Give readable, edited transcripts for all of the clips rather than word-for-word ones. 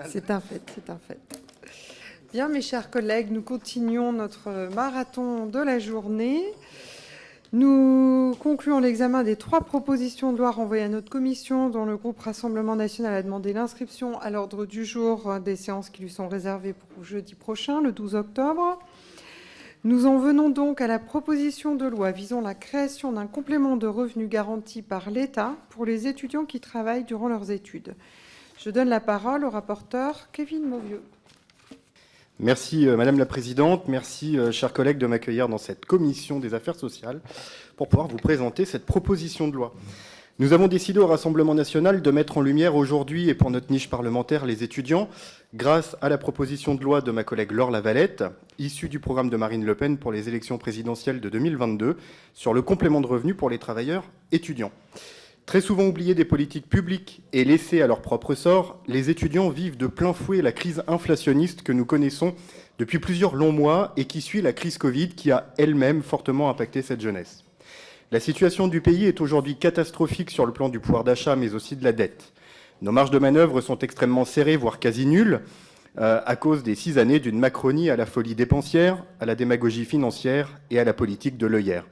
C'est un fait, c'est un fait. Bien, mes chers collègues, nous continuons notre marathon de la journée. Nous concluons l'examen des 3 propositions de loi renvoyées à notre commission, dont le groupe Rassemblement national a demandé l'inscription à l'ordre du jour des séances qui lui sont réservées pour jeudi prochain, le 12 octobre. Nous en venons donc à la proposition de loi visant la création d'un complément de revenu garanti par l'État pour les étudiants qui travaillent durant leurs études. Je donne la parole au rapporteur Kevin Mauvieux. Merci Madame la Présidente, merci chers collègues de m'accueillir dans cette commission des affaires sociales pour pouvoir vous présenter cette proposition de loi. Nous avons décidé au Rassemblement national de mettre en lumière aujourd'hui et pour notre niche parlementaire les étudiants grâce à la proposition de loi de ma collègue Laure Lavalette, issue du programme de Marine Le Pen pour les élections présidentielles de 2022 sur le complément de revenu pour les travailleurs étudiants. Très souvent oubliés des politiques publiques et laissés à leur propre sort, les étudiants vivent de plein fouet la crise inflationniste que nous connaissons depuis plusieurs longs mois et qui suit la crise Covid qui a elle-même fortement impacté cette jeunesse. La situation du pays est aujourd'hui catastrophique sur le plan du pouvoir d'achat mais aussi de la dette. Nos marges de manœuvre sont extrêmement serrées, voire quasi nulles, à cause des 6 années d'une Macronie à la folie dépensière, à la démagogie financière et à la politique de l'œillère.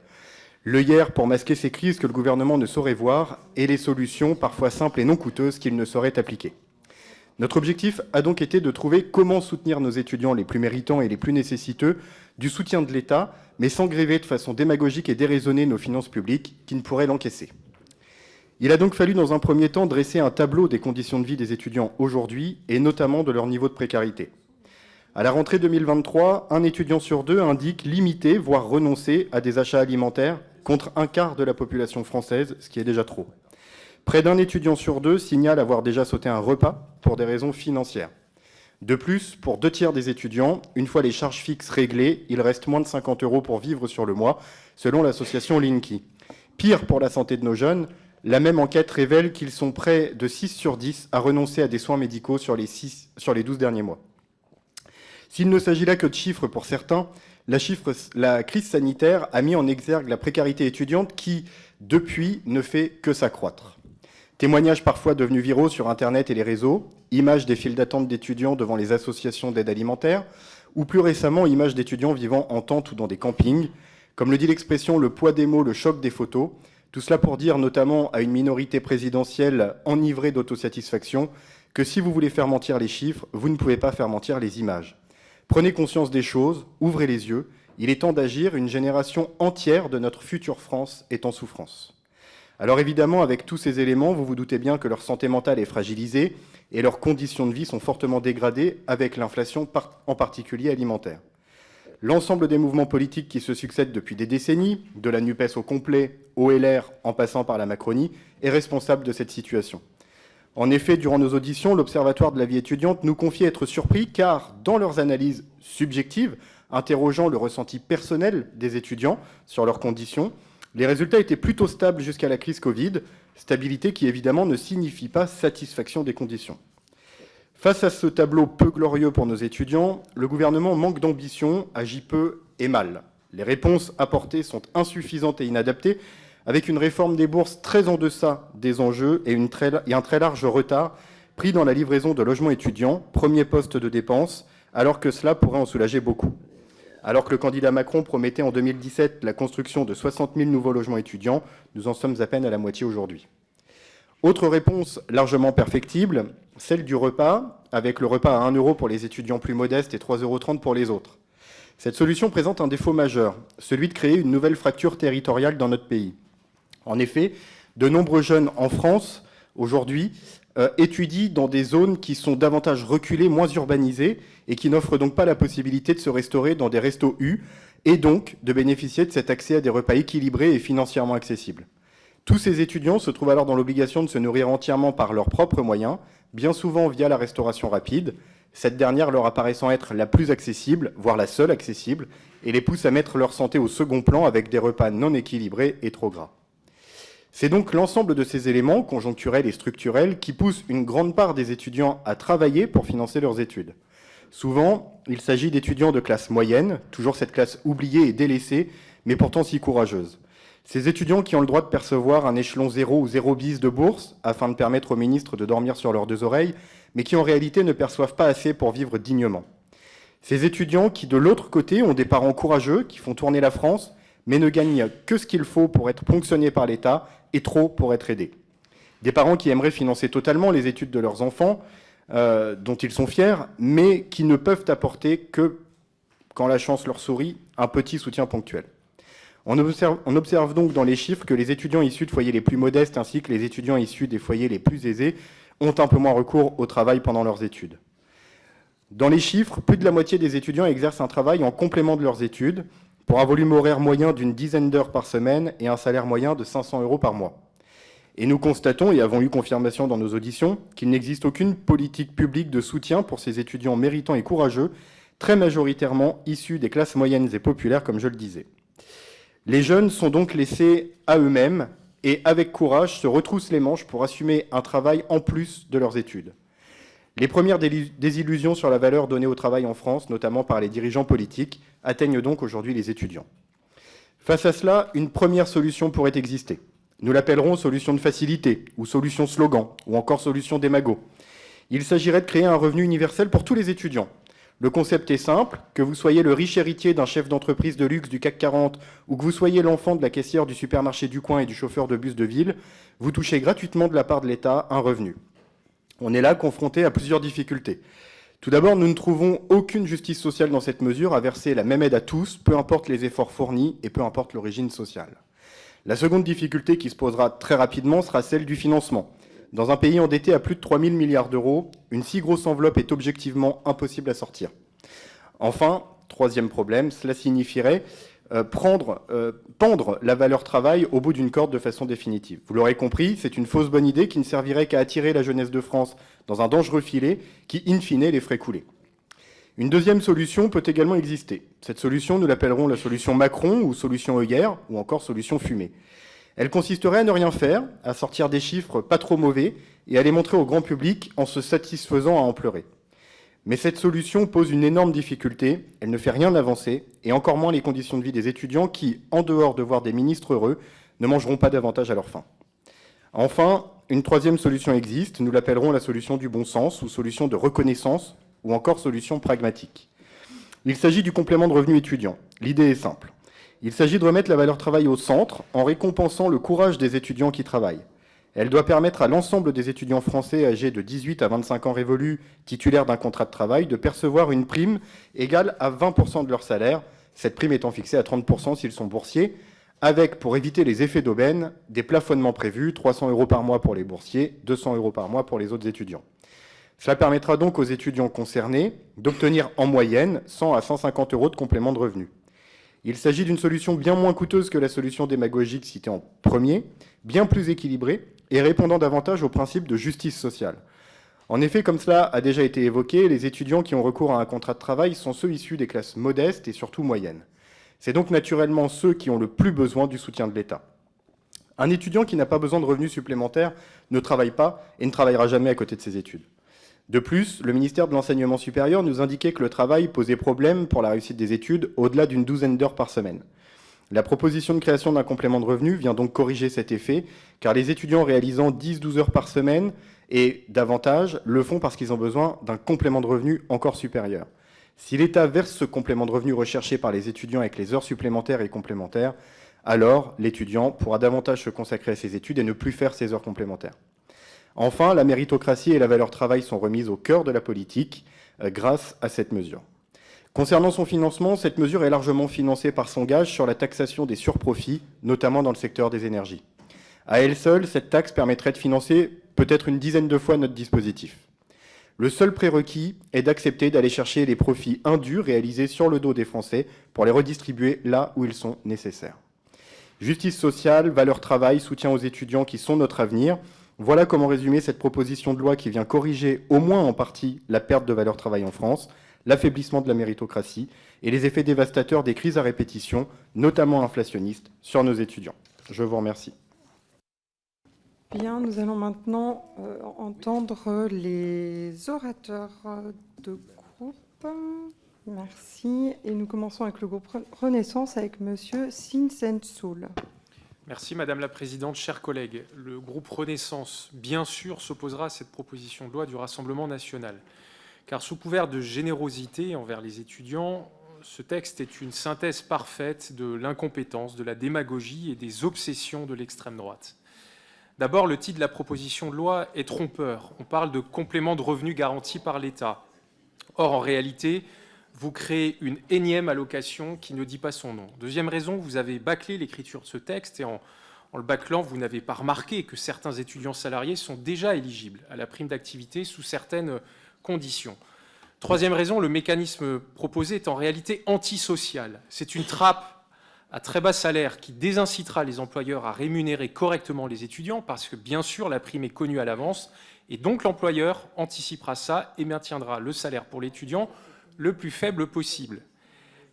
L'œillère pour masquer ces crises que le gouvernement ne saurait voir et les solutions, parfois simples et non coûteuses, qu'il ne saurait appliquer. Notre objectif a donc été de trouver comment soutenir nos étudiants les plus méritants et les plus nécessiteux du soutien de l'État, mais sans gréver de façon démagogique et déraisonnée nos finances publiques qui ne pourraient l'encaisser. Il a donc fallu dans un premier temps dresser un tableau des conditions de vie des étudiants aujourd'hui et notamment de leur niveau de précarité. À la rentrée 2023, un étudiant sur 2 indique limiter, voire renoncer à des achats alimentaires contre un quart de la population française, ce qui est déjà trop. Près d'un étudiant sur 2 signale avoir déjà sauté un repas pour des raisons financières. De plus, pour 2 tiers des étudiants, une fois les charges fixes réglées, il reste moins de 50 € pour vivre sur le mois, selon l'association Linky. Pire pour la santé de nos jeunes, la même enquête révèle qu'ils sont près de 6 sur 10 à renoncer à des soins médicaux sur les 12 derniers mois. S'il ne s'agit là que de chiffres pour certains, la crise sanitaire a mis en exergue la précarité étudiante qui, depuis, ne fait que s'accroître. Témoignages parfois devenus viraux sur Internet et les réseaux, images des files d'attente d'étudiants devant les associations d'aide alimentaire, ou plus récemment, images d'étudiants vivant en tente ou dans des campings. Comme le dit l'expression « le poids des mots, le choc des photos », tout cela pour dire notamment à une minorité présidentielle enivrée d'autosatisfaction que si vous voulez faire mentir les chiffres, vous ne pouvez pas faire mentir les images. Prenez conscience des choses, ouvrez les yeux, il est temps d'agir, une génération entière de notre future France est en souffrance. Alors évidemment, avec tous ces éléments, vous vous doutez bien que leur santé mentale est fragilisée et leurs conditions de vie sont fortement dégradées avec l'inflation, en particulier alimentaire. L'ensemble des mouvements politiques qui se succèdent depuis des décennies, de la NUPES au complet, au LR, en passant par la Macronie, est responsable de cette situation. En effet, durant nos auditions, l'Observatoire de la vie étudiante nous confie être surpris car, dans leurs analyses subjectives, interrogeant le ressenti personnel des étudiants sur leurs conditions, les résultats étaient plutôt stables jusqu'à la crise Covid, stabilité qui évidemment ne signifie pas satisfaction des conditions. Face à ce tableau peu glorieux pour nos étudiants, le gouvernement manque d'ambition, agit peu et mal. Les réponses apportées sont insuffisantes et inadaptées, avec une réforme des bourses très en deçà des enjeux et un très large retard pris dans la livraison de logements étudiants, premier poste de dépense, alors que cela pourrait en soulager beaucoup. Alors que le candidat Macron promettait en 2017 la construction de 60 000 nouveaux logements étudiants, nous en sommes à peine à la moitié aujourd'hui. Autre réponse largement perfectible, celle du repas, avec le repas à 1 € pour les étudiants plus modestes et 3,30 € pour les autres. Cette solution présente un défaut majeur, celui de créer une nouvelle fracture territoriale dans notre pays. En effet, de nombreux jeunes en France, aujourd'hui, étudient dans des zones qui sont davantage reculées, moins urbanisées, et qui n'offrent donc pas la possibilité de se restaurer dans des restos U, et donc de bénéficier de cet accès à des repas équilibrés et financièrement accessibles. Tous ces étudiants se trouvent alors dans l'obligation de se nourrir entièrement par leurs propres moyens, bien souvent via la restauration rapide, cette dernière leur apparaissant être la plus accessible, voire la seule accessible, et les pousse à mettre leur santé au second plan avec des repas non équilibrés et trop gras. C'est donc l'ensemble de ces éléments, conjoncturels et structurels, qui poussent une grande part des étudiants à travailler pour financer leurs études. Souvent, il s'agit d'étudiants de classe moyenne, toujours cette classe oubliée et délaissée, mais pourtant si courageuse. Ces étudiants qui ont le droit de percevoir un échelon 0 ou 0 bis de bourse, afin de permettre aux ministres de dormir sur leurs deux oreilles, mais qui en réalité ne perçoivent pas assez pour vivre dignement. Ces étudiants qui, de l'autre côté, ont des parents courageux, qui font tourner la France, mais ne gagnent que ce qu'il faut pour être ponctionnés par l'État et trop pour être aidés. Des parents qui aimeraient financer totalement les études de leurs enfants, dont ils sont fiers, mais qui ne peuvent apporter que, quand la chance leur sourit, un petit soutien ponctuel. On observe donc dans les chiffres que les étudiants issus de foyers les plus modestes ainsi que les étudiants issus des foyers les plus aisés ont un peu moins recours au travail pendant leurs études. Dans les chiffres, plus de la moitié des étudiants exercent un travail en complément de leurs études, pour un volume horaire moyen d'une dizaine d'heures par semaine et un salaire moyen de 500 € par mois. Et nous constatons, et avons eu confirmation dans nos auditions, qu'il n'existe aucune politique publique de soutien pour ces étudiants méritants et courageux, très majoritairement issus des classes moyennes et populaires, comme je le disais. Les jeunes sont donc laissés à eux-mêmes et, avec courage, se retroussent les manches pour assumer un travail en plus de leurs études. Les premières désillusions sur la valeur donnée au travail en France, notamment par les dirigeants politiques, atteignent donc aujourd'hui les étudiants. Face à cela, une première solution pourrait exister. Nous l'appellerons solution de facilité, ou solution slogan, ou encore solution démago. Il s'agirait de créer un revenu universel pour tous les étudiants. Le concept est simple, que vous soyez le riche héritier d'un chef d'entreprise de luxe du CAC 40 ou que vous soyez l'enfant de la caissière du supermarché du coin et du chauffeur de bus de ville, vous touchez gratuitement de la part de l'État un revenu. On est là confronté à plusieurs difficultés. Tout d'abord, nous ne trouvons aucune justice sociale dans cette mesure à verser la même aide à tous, peu importe les efforts fournis et peu importe l'origine sociale. La seconde difficulté qui se posera très rapidement sera celle du financement. Dans un pays endetté à plus de 3 000 milliards d'euros, une si grosse enveloppe est objectivement impossible à sortir. Enfin, troisième problème, cela signifierait pendre la valeur travail au bout d'une corde de façon définitive. Vous l'aurez compris, c'est une fausse bonne idée qui ne servirait qu'à attirer la jeunesse de France dans un dangereux filet qui, in fine, les ferait couler. Une deuxième solution peut également exister. Cette solution, nous l'appellerons la solution Macron ou solution œillère ou encore solution fumée. Elle consisterait à ne rien faire, à sortir des chiffres pas trop mauvais et à les montrer au grand public en se satisfaisant à en pleurer. Mais cette solution pose une énorme difficulté, elle ne fait rien avancer, et encore moins les conditions de vie des étudiants qui, en dehors de voir des ministres heureux, ne mangeront pas davantage à leur faim. Enfin, une troisième solution existe, nous l'appellerons la solution du bon sens ou solution de reconnaissance ou encore solution pragmatique. Il s'agit du complément de revenu étudiant. L'idée est simple. Il s'agit de remettre la valeur travail au centre en récompensant le courage des étudiants qui travaillent. Elle doit permettre à l'ensemble des étudiants français âgés de 18 à 25 ans révolus, titulaires d'un contrat de travail, de percevoir une prime égale à 20% de leur salaire, cette prime étant fixée à 30% s'ils sont boursiers, avec, pour éviter les effets d'aubaine, des plafonnements prévus, 300 € par mois pour les boursiers, 200 € par mois pour les autres étudiants. Cela permettra donc aux étudiants concernés d'obtenir en moyenne 100 à 150 € de complément de revenu. Il s'agit d'une solution bien moins coûteuse que la solution démagogique citée en premier, bien plus équilibrée et répondant davantage au principe de justice sociale. En effet, comme cela a déjà été évoqué, les étudiants qui ont recours à un contrat de travail sont ceux issus des classes modestes et surtout moyennes. C'est donc naturellement ceux qui ont le plus besoin du soutien de l'État. Un étudiant qui n'a pas besoin de revenus supplémentaires ne travaille pas et ne travaillera jamais à côté de ses études. De plus, le ministère de l'Enseignement supérieur nous indiquait que le travail posait problème pour la réussite des études au-delà d'une douzaine d'heures par semaine. La proposition de création d'un complément de revenu vient donc corriger cet effet, car les étudiants réalisant 10-12 heures par semaine et davantage le font parce qu'ils ont besoin d'un complément de revenu encore supérieur. Si l'État verse ce complément de revenu recherché par les étudiants avec les heures supplémentaires et complémentaires, alors l'étudiant pourra davantage se consacrer à ses études et ne plus faire ses heures complémentaires. Enfin, la méritocratie et la valeur travail sont remises au cœur de la politique grâce à cette mesure. Concernant son financement, cette mesure est largement financée par son gage sur la taxation des surprofits, notamment dans le secteur des énergies. À elle seule, cette taxe permettrait de financer peut-être une dizaine de fois notre dispositif. Le seul prérequis est d'accepter d'aller chercher les profits indus réalisés sur le dos des Français pour les redistribuer là où ils sont nécessaires. Justice sociale, valeur travail, soutien aux étudiants qui sont notre avenir. Voilà comment résumer cette proposition de loi qui vient corriger au moins en partie la perte de valeur travail en France, l'affaiblissement de la méritocratie et les effets dévastateurs des crises à répétition, notamment inflationnistes, sur nos étudiants. Je vous remercie. Bien, nous allons maintenant entendre les orateurs de groupe. Merci. Et nous commençons avec le groupe Renaissance, avec Monsieur Sinsensoul. Merci Madame la Présidente, chers collègues. Le groupe Renaissance, bien sûr, s'opposera à cette proposition de loi du Rassemblement national. Car sous couvert de générosité envers les étudiants, ce texte est une synthèse parfaite de l'incompétence, de la démagogie et des obsessions de l'extrême droite. D'abord, le titre de la proposition de loi est trompeur. On parle de complément de revenus garantis par l'État. Or, en réalité, vous créez une énième allocation qui ne dit pas son nom. Deuxième raison, vous avez bâclé l'écriture de ce texte et en le bâclant, vous n'avez pas remarqué que certains étudiants salariés sont déjà éligibles à la prime d'activité sous certaines conditions. Troisième raison, le mécanisme proposé est en réalité antisocial. C'est une trappe à très bas salaire qui désincitera les employeurs à rémunérer correctement les étudiants parce que, bien sûr, la prime est connue à l'avance et donc l'employeur anticipera ça et maintiendra le salaire pour l'étudiant le plus faible possible.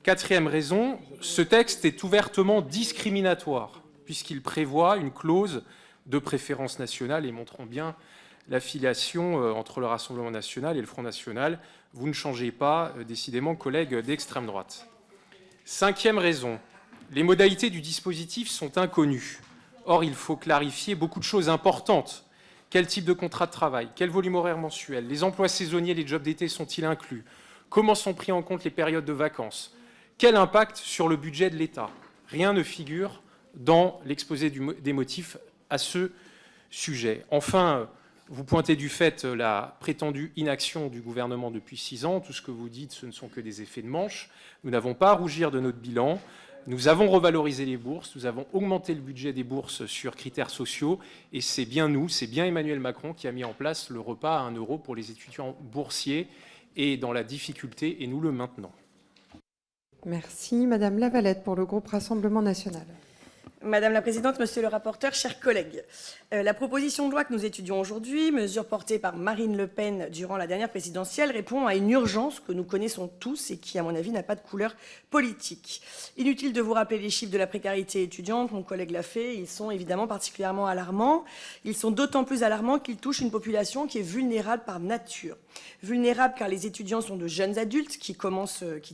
Quatrième raison, ce texte est ouvertement discriminatoire puisqu'il prévoit une clause de préférence nationale et montrons bien l'affiliation entre le Rassemblement national et le Front national. Vous ne changez pas, décidément, collègues d'extrême droite. Cinquième raison, les modalités du dispositif sont inconnues. Or, il faut clarifier beaucoup de choses importantes. Quel type de contrat de travail? Quel volume horaire mensuel? Les emplois saisonniers, les jobs d'été sont-ils inclus? Comment sont pris en compte les périodes de vacances? Quel impact sur le budget de l'État? Rien ne figure dans l'exposé des motifs à ce sujet. Enfin, vous pointez du fait la prétendue inaction du gouvernement depuis 6 ans. Tout ce que vous dites, ce ne sont que des effets de manche. Nous n'avons pas à rougir de notre bilan. Nous avons revalorisé les bourses, nous avons augmenté le budget des bourses sur critères sociaux et c'est bien nous, c'est bien Emmanuel Macron qui a mis en place le repas à 1 € pour les étudiants boursiers et dans la difficulté et nous le maintenons. Merci. Madame Lavalette pour le groupe Rassemblement national. Madame la Présidente, Monsieur le rapporteur, chers collègues, la proposition de loi que nous étudions aujourd'hui, mesure portée par Marine Le Pen durant la dernière présidentielle, répond à une urgence que nous connaissons tous et qui, à mon avis, n'a pas de couleur politique. Inutile de vous rappeler les chiffres de la précarité étudiante, mon collègue l'a fait, ils sont évidemment particulièrement alarmants. Ils sont d'autant plus alarmants qu'ils touchent une population qui est vulnérable par nature. Vulnérable car les étudiants sont de jeunes adultes qui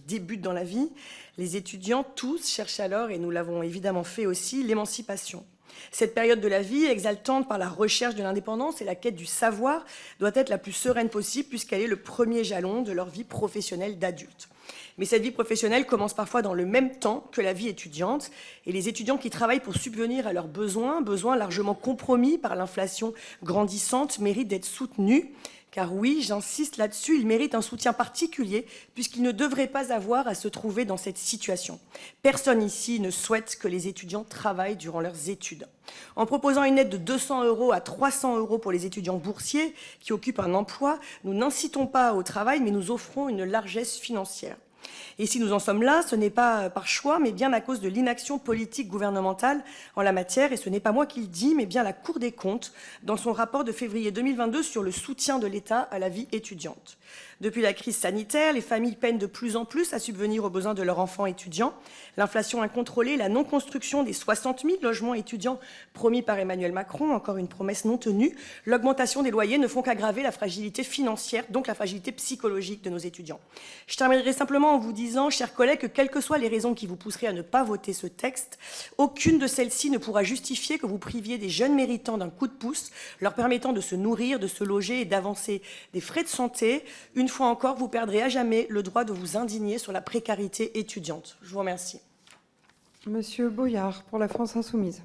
débutent dans la vie. Les étudiants, tous, cherchent alors, et nous l'avons évidemment fait aussi, l'émancipation. Cette période de la vie, exaltante par la recherche de l'indépendance et la quête du savoir, doit être la plus sereine possible puisqu'elle est le premier jalon de leur vie professionnelle d'adulte. Mais cette vie professionnelle commence parfois dans le même temps que la vie étudiante. Et les étudiants qui travaillent pour subvenir à leurs besoins largement compromis par l'inflation grandissante, méritent d'être soutenus. Car oui, j'insiste là-dessus, ils méritent un soutien particulier puisqu'ils ne devraient pas avoir à se trouver dans cette situation. Personne ici ne souhaite que les étudiants travaillent durant leurs études. En proposant une aide de 200 € à 300 € pour les étudiants boursiers qui occupent un emploi, nous n'incitons pas au travail, mais nous offrons une largesse financière. Et si nous en sommes là, ce n'est pas par choix, mais bien à cause de l'inaction politique gouvernementale en la matière. Et ce n'est pas moi qui le dis, mais bien la Cour des comptes, dans son rapport de février 2022 sur le soutien de l'État à la vie étudiante. Depuis la crise sanitaire, les familles peinent de plus en plus à subvenir aux besoins de leurs enfants étudiants. L'inflation incontrôlée, la non-construction des 60 000 logements étudiants promis par Emmanuel Macron, encore une promesse non tenue, l'augmentation des loyers ne font qu'aggraver la fragilité financière, donc la fragilité psychologique de nos étudiants. Je terminerai simplement en vous disant, chers collègues, que quelles que soient les raisons qui vous pousseraient à ne pas voter ce texte, aucune de celles-ci ne pourra justifier que vous priviez des jeunes méritants d'un coup de pouce, leur permettant de se nourrir, de se loger et d'avancer des frais de santé. Une fois encore, vous perdrez à jamais le droit de vous indigner sur la précarité étudiante. Je vous remercie. Monsieur Boyard pour la France insoumise.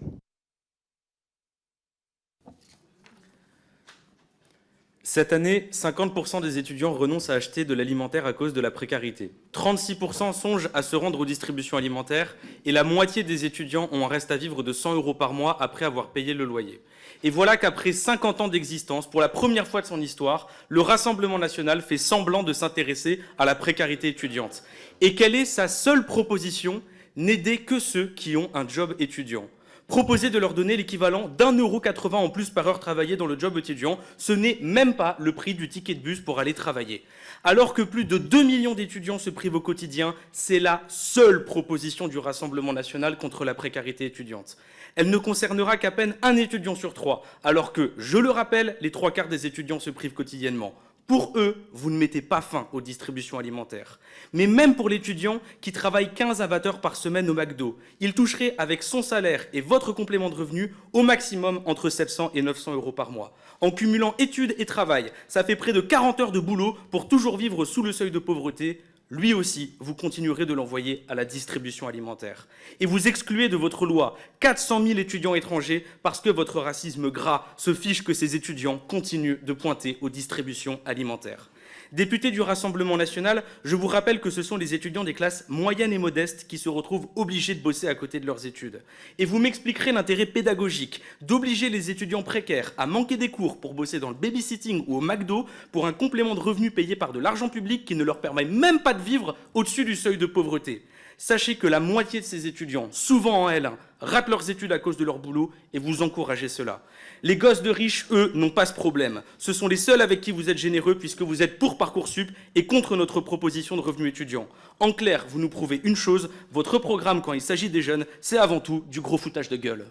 Cette année, 50% des étudiants renoncent à acheter de l'alimentaire à cause de la précarité. 36% songent à se rendre aux distributions alimentaires et la moitié des étudiants ont un reste à vivre de 100 € par mois après avoir payé le loyer. Et voilà qu'après 50 ans d'existence, pour la première fois de son histoire, le Rassemblement national fait semblant de s'intéresser à la précarité étudiante. Et quelle est sa seule proposition? N'aider que ceux qui ont un job étudiant. Proposer de leur donner l'équivalent d'1,80 € en plus par heure travaillée dans le job étudiant, ce n'est même pas le prix du ticket de bus pour aller travailler. Alors que plus de 2 millions d'étudiants se privent au quotidien, c'est la seule proposition du Rassemblement national contre la précarité étudiante. Elle ne concernera qu'à peine un étudiant sur 3, alors que, je le rappelle, les 3/4 des étudiants se privent quotidiennement. Pour eux, vous ne mettez pas fin aux distributions alimentaires. Mais même pour l'étudiant qui travaille 15 à 20 heures par semaine au McDo, il toucherait avec son salaire et votre complément de revenu au maximum entre 700 et 900 euros par mois. En cumulant études et travail, ça fait près de 40 heures de boulot pour toujours vivre sous le seuil de pauvreté. Lui aussi, vous continuerez de l'envoyer à la distribution alimentaire. Et vous excluez de votre loi 400 000 étudiants étrangers parce que votre racisme gras se fiche que ces étudiants continuent de pointer aux distributions alimentaires. Députés du Rassemblement national, je vous rappelle que ce sont les étudiants des classes moyennes et modestes qui se retrouvent obligés de bosser à côté de leurs études. Et vous m'expliquerez l'intérêt pédagogique d'obliger les étudiants précaires à manquer des cours pour bosser dans le babysitting ou au McDo pour un complément de revenu payé par de l'argent public qui ne leur permet même pas de vivre au-dessus du seuil de pauvreté. Sachez que la moitié de ces étudiants, souvent en L1, ratent leurs études à cause de leur boulot et vous encouragez cela. Les gosses de riches, eux, n'ont pas ce problème. Ce sont les seuls avec qui vous êtes généreux puisque vous êtes pour Parcoursup et contre notre proposition de revenu étudiant. En clair, vous nous prouvez une chose, votre programme quand il s'agit des jeunes, c'est avant tout du gros foutage de gueule.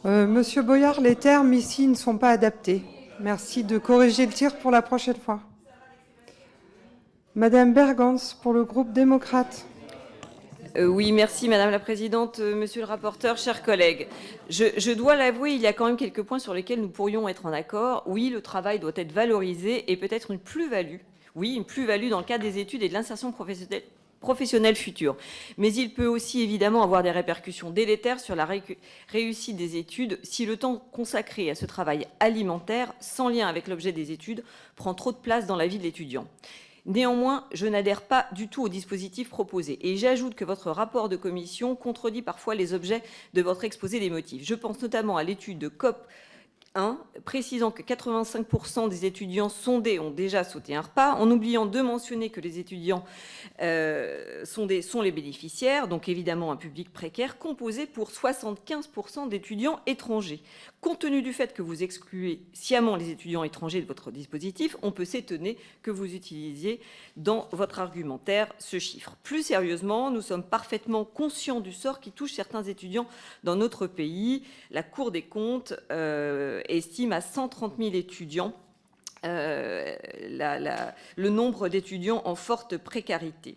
Monsieur Boyard, les termes ici ne sont pas adaptés. Merci de corriger le tir pour la prochaine fois. Madame Bergans, pour le groupe démocrate. Oui, merci Madame la Présidente, Monsieur le rapporteur, chers collègues. Je dois l'avouer, il y a quand même quelques points sur lesquels nous pourrions être en accord. Oui, le travail doit être valorisé et peut-être une plus-value. Oui, une plus-value dans le cadre des études et de l'insertion professionnelle future. Mais il peut aussi évidemment avoir des répercussions délétères sur la réussite des études si le temps consacré à ce travail alimentaire, sans lien avec l'objet des études, prend trop de place dans la vie de l'étudiant. Néanmoins, je n'adhère pas du tout au dispositif proposé et j'ajoute que votre rapport de commission contredit parfois les objets de votre exposé des motifs. Je pense notamment à l'étude de COP 1, précisant que 85% des étudiants sondés ont déjà sauté un repas, en oubliant de mentionner que les étudiants sondés sont les bénéficiaires, donc évidemment un public précaire, composé pour 75% d'étudiants étrangers. Compte tenu du fait que vous excluez sciemment les étudiants étrangers de votre dispositif, on peut s'étonner que vous utilisiez dans votre argumentaire ce chiffre. Plus sérieusement, nous sommes parfaitement conscients du sort qui touche certains étudiants dans notre pays. La Cour des comptes estime à 130 000 étudiants le nombre d'étudiants en forte précarité.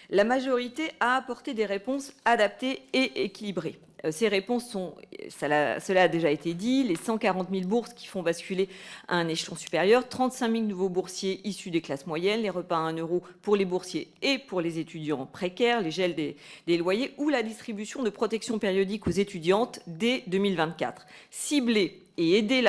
La majorité a apporté des réponses adaptées et équilibrées. Ces réponses sont, cela a déjà été dit, les 140 000 bourses qui font basculer à un échelon supérieur, 35 000 nouveaux boursiers issus des classes moyennes, les repas à 1 € pour les boursiers et pour les étudiants précaires, les gels des loyers ou la distribution de protection périodique aux étudiantes dès 2024. Cibler et aider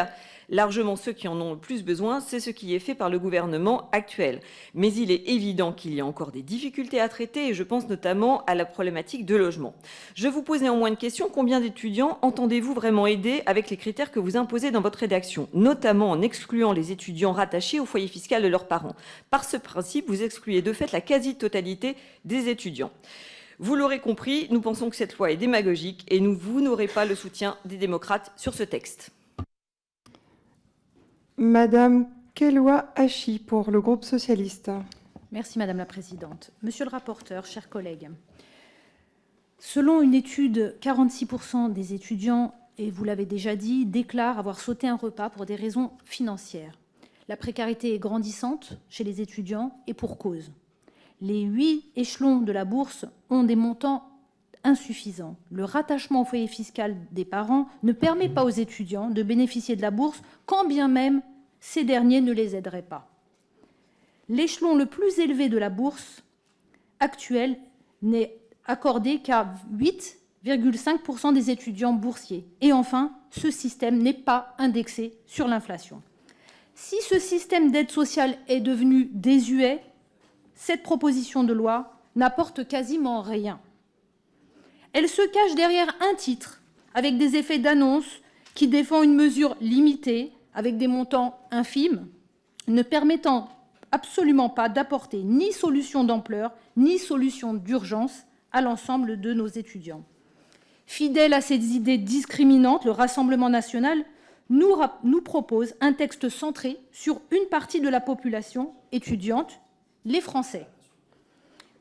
largement ceux qui en ont le plus besoin, c'est ce qui est fait par le gouvernement actuel. Mais il est évident qu'il y a encore des difficultés à traiter et je pense notamment à la problématique de logement. Je vous pose néanmoins une question, combien d'étudiants entendez-vous vraiment aider avec les critères que vous imposez dans votre rédaction, notamment en excluant les étudiants rattachés au foyer fiscal de leurs parents? Par ce principe, vous excluez de fait la quasi-totalité des étudiants. Vous l'aurez compris, nous pensons que cette loi est démagogique et vous n'aurez pas le soutien des démocrates sur ce texte. Madame Keloua Hachi pour le groupe socialiste. Merci Madame la Présidente. Monsieur le rapporteur, chers collègues, selon une étude, 46% des étudiants, et vous l'avez déjà dit, déclarent avoir sauté un repas pour des raisons financières. La précarité est grandissante chez les étudiants et pour cause. Les 8 échelons de la bourse ont des montants insuffisants. Le rattachement au foyer fiscal des parents ne permet pas aux étudiants de bénéficier de la bourse, quand bien même ces derniers ne les aideraient pas. L'échelon le plus élevé de la bourse actuelle n'est accordé qu'à 8,5% des étudiants boursiers. Et enfin, ce système n'est pas indexé sur l'inflation. Si ce système d'aide sociale est devenu désuet, cette proposition de loi n'apporte quasiment rien. Elle se cache derrière un titre, avec des effets d'annonce qui défend une mesure limitée, avec des montants infimes, ne permettant absolument pas d'apporter ni solution d'ampleur, ni solution d'urgence à l'ensemble de nos étudiants. Fidèle à ces idées discriminantes, le Rassemblement national nous propose un texte centré sur une partie de la population étudiante, les Français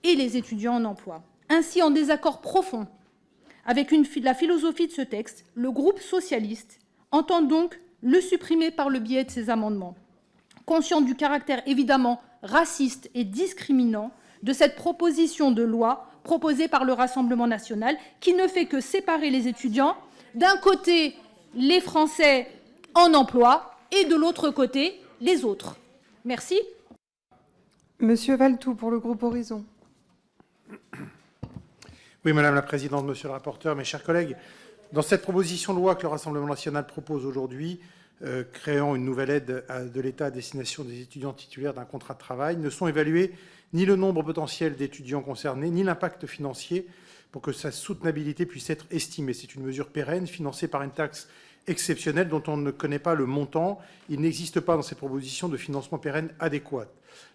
et les étudiants en emploi. Ainsi, en désaccord profond avec la philosophie de ce texte, le groupe socialiste entend donc le supprimer par le biais de ces amendements. conscient du caractère évidemment raciste et discriminant de cette proposition de loi proposée par le Rassemblement national, qui ne fait que séparer les étudiants, d'un côté les Français en emploi et de l'autre côté les autres. Merci. Monsieur Valtou, pour le groupe Horizon. Oui, Madame la Présidente, Monsieur le rapporteur, mes chers collègues, dans cette proposition de loi que le Rassemblement national propose aujourd'hui, créant une nouvelle aide de l'État à destination des étudiants titulaires d'un contrat de travail, ne sont évalués ni le nombre potentiel d'étudiants concernés, ni l'impact financier pour que sa soutenabilité puisse être estimée. C'est une mesure pérenne, financée par une taxe exceptionnelle dont on ne connaît pas le montant. Il n'existe pas dans cette proposition de financement pérenne adéquat.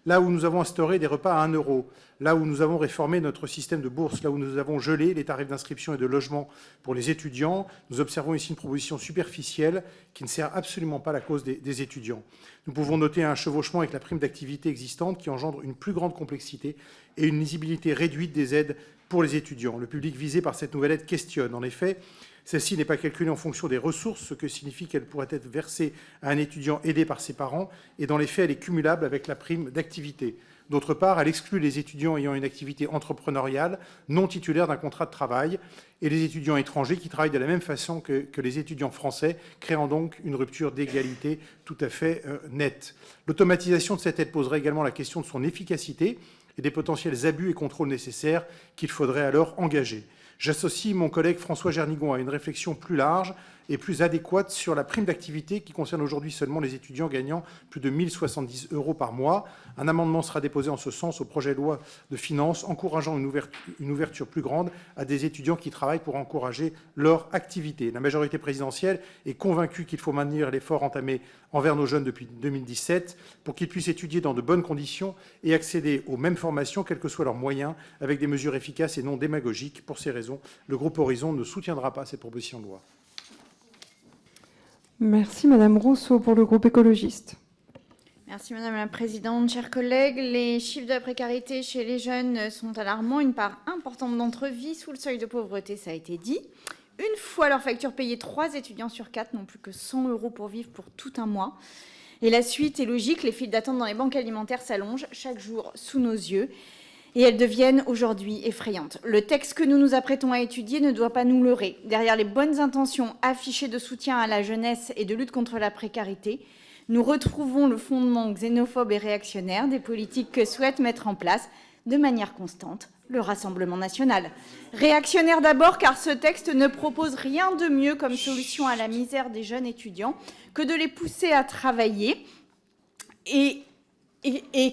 Là où nous avons instauré des repas à 1 €, là où nous avons réformé notre système de bourse, là où nous avons gelé les tarifs d'inscription et de logement pour les étudiants, nous observons ici une proposition superficielle qui ne sert absolument pas la cause des étudiants. Nous pouvons noter un chevauchement avec la prime d'activité existante qui engendre une plus grande complexité et une lisibilité réduite des aides pour les étudiants. Le public visé par cette nouvelle aide questionne. En effet, celle-ci n'est pas calculée en fonction des ressources, ce que signifie qu'elle pourrait être versée à un étudiant aidé par ses parents, et dans les faits, elle est cumulable avec la prime d'activité. D'autre part, elle exclut les étudiants ayant une activité entrepreneuriale non titulaire d'un contrat de travail et les étudiants étrangers qui travaillent de la même façon que les étudiants français, créant donc une rupture d'égalité tout à fait nette. L'automatisation de cette aide poserait également la question de son efficacité et des potentiels abus et contrôles nécessaires qu'il faudrait alors engager. J'associe mon collègue François Gernigon à une réflexion plus large et plus adéquate sur la prime d'activité qui concerne aujourd'hui seulement les étudiants gagnant plus de 1 070 € par mois. Un amendement sera déposé en ce sens au projet de loi de finances, encourageant une ouverture plus grande à des étudiants qui travaillent pour encourager leur activité. La majorité présidentielle est convaincue qu'il faut maintenir l'effort entamé envers nos jeunes depuis 2017 pour qu'ils puissent étudier dans de bonnes conditions et accéder aux mêmes formations, quels que soient leurs moyens, avec des mesures efficaces et non démagogiques. Pour ces raisons, le groupe Horizon ne soutiendra pas cette proposition de loi. Merci Madame Rousseau pour le groupe écologiste. Merci Madame la Présidente. Chers collègues, les chiffres de la précarité chez les jeunes sont alarmants. Une part importante d'entre eux vit sous le seuil de pauvreté, ça a été dit. Une fois leur facture payée, 3 étudiants sur 4 n'ont plus que 100 € pour vivre pour tout un mois. Et la suite est logique, les files d'attente dans les banques alimentaires s'allongent chaque jour sous nos yeux. Et elles deviennent aujourd'hui effrayantes. Le texte que nous nous apprêtons à étudier ne doit pas nous leurrer. Derrière les bonnes intentions affichées de soutien à la jeunesse et de lutte contre la précarité, nous retrouvons le fondement xénophobe et réactionnaire des politiques que souhaite mettre en place de manière constante le Rassemblement national. Réactionnaire d'abord car ce texte ne propose rien de mieux comme solution à la misère des jeunes étudiants que de les pousser à travailler. Et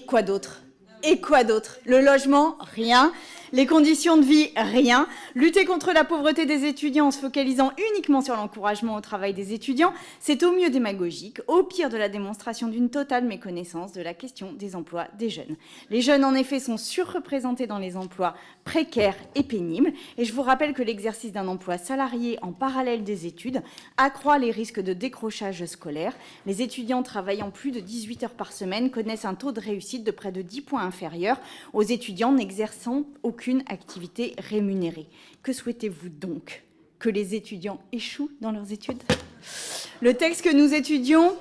quoi d'autre ? Et quoi d'autre? Le logement, rien. Les conditions de vie, rien. Lutter contre la pauvreté des étudiants en se focalisant uniquement sur l'encouragement au travail des étudiants, c'est au mieux démagogique, au pire de la démonstration d'une totale méconnaissance de la question des emplois des jeunes. Les jeunes, en effet, sont surreprésentés dans les emplois précaires et pénibles. Et je vous rappelle que l'exercice d'un emploi salarié en parallèle des études accroît les risques de décrochage scolaire. Les étudiants travaillant plus de 18 heures par semaine connaissent un taux de réussite de près de 10 points inférieur aux étudiants n'exerçant aucune activité rémunérée. Que souhaitez-vous donc? Que les étudiants échouent dans leurs études? Le texte que nous étudions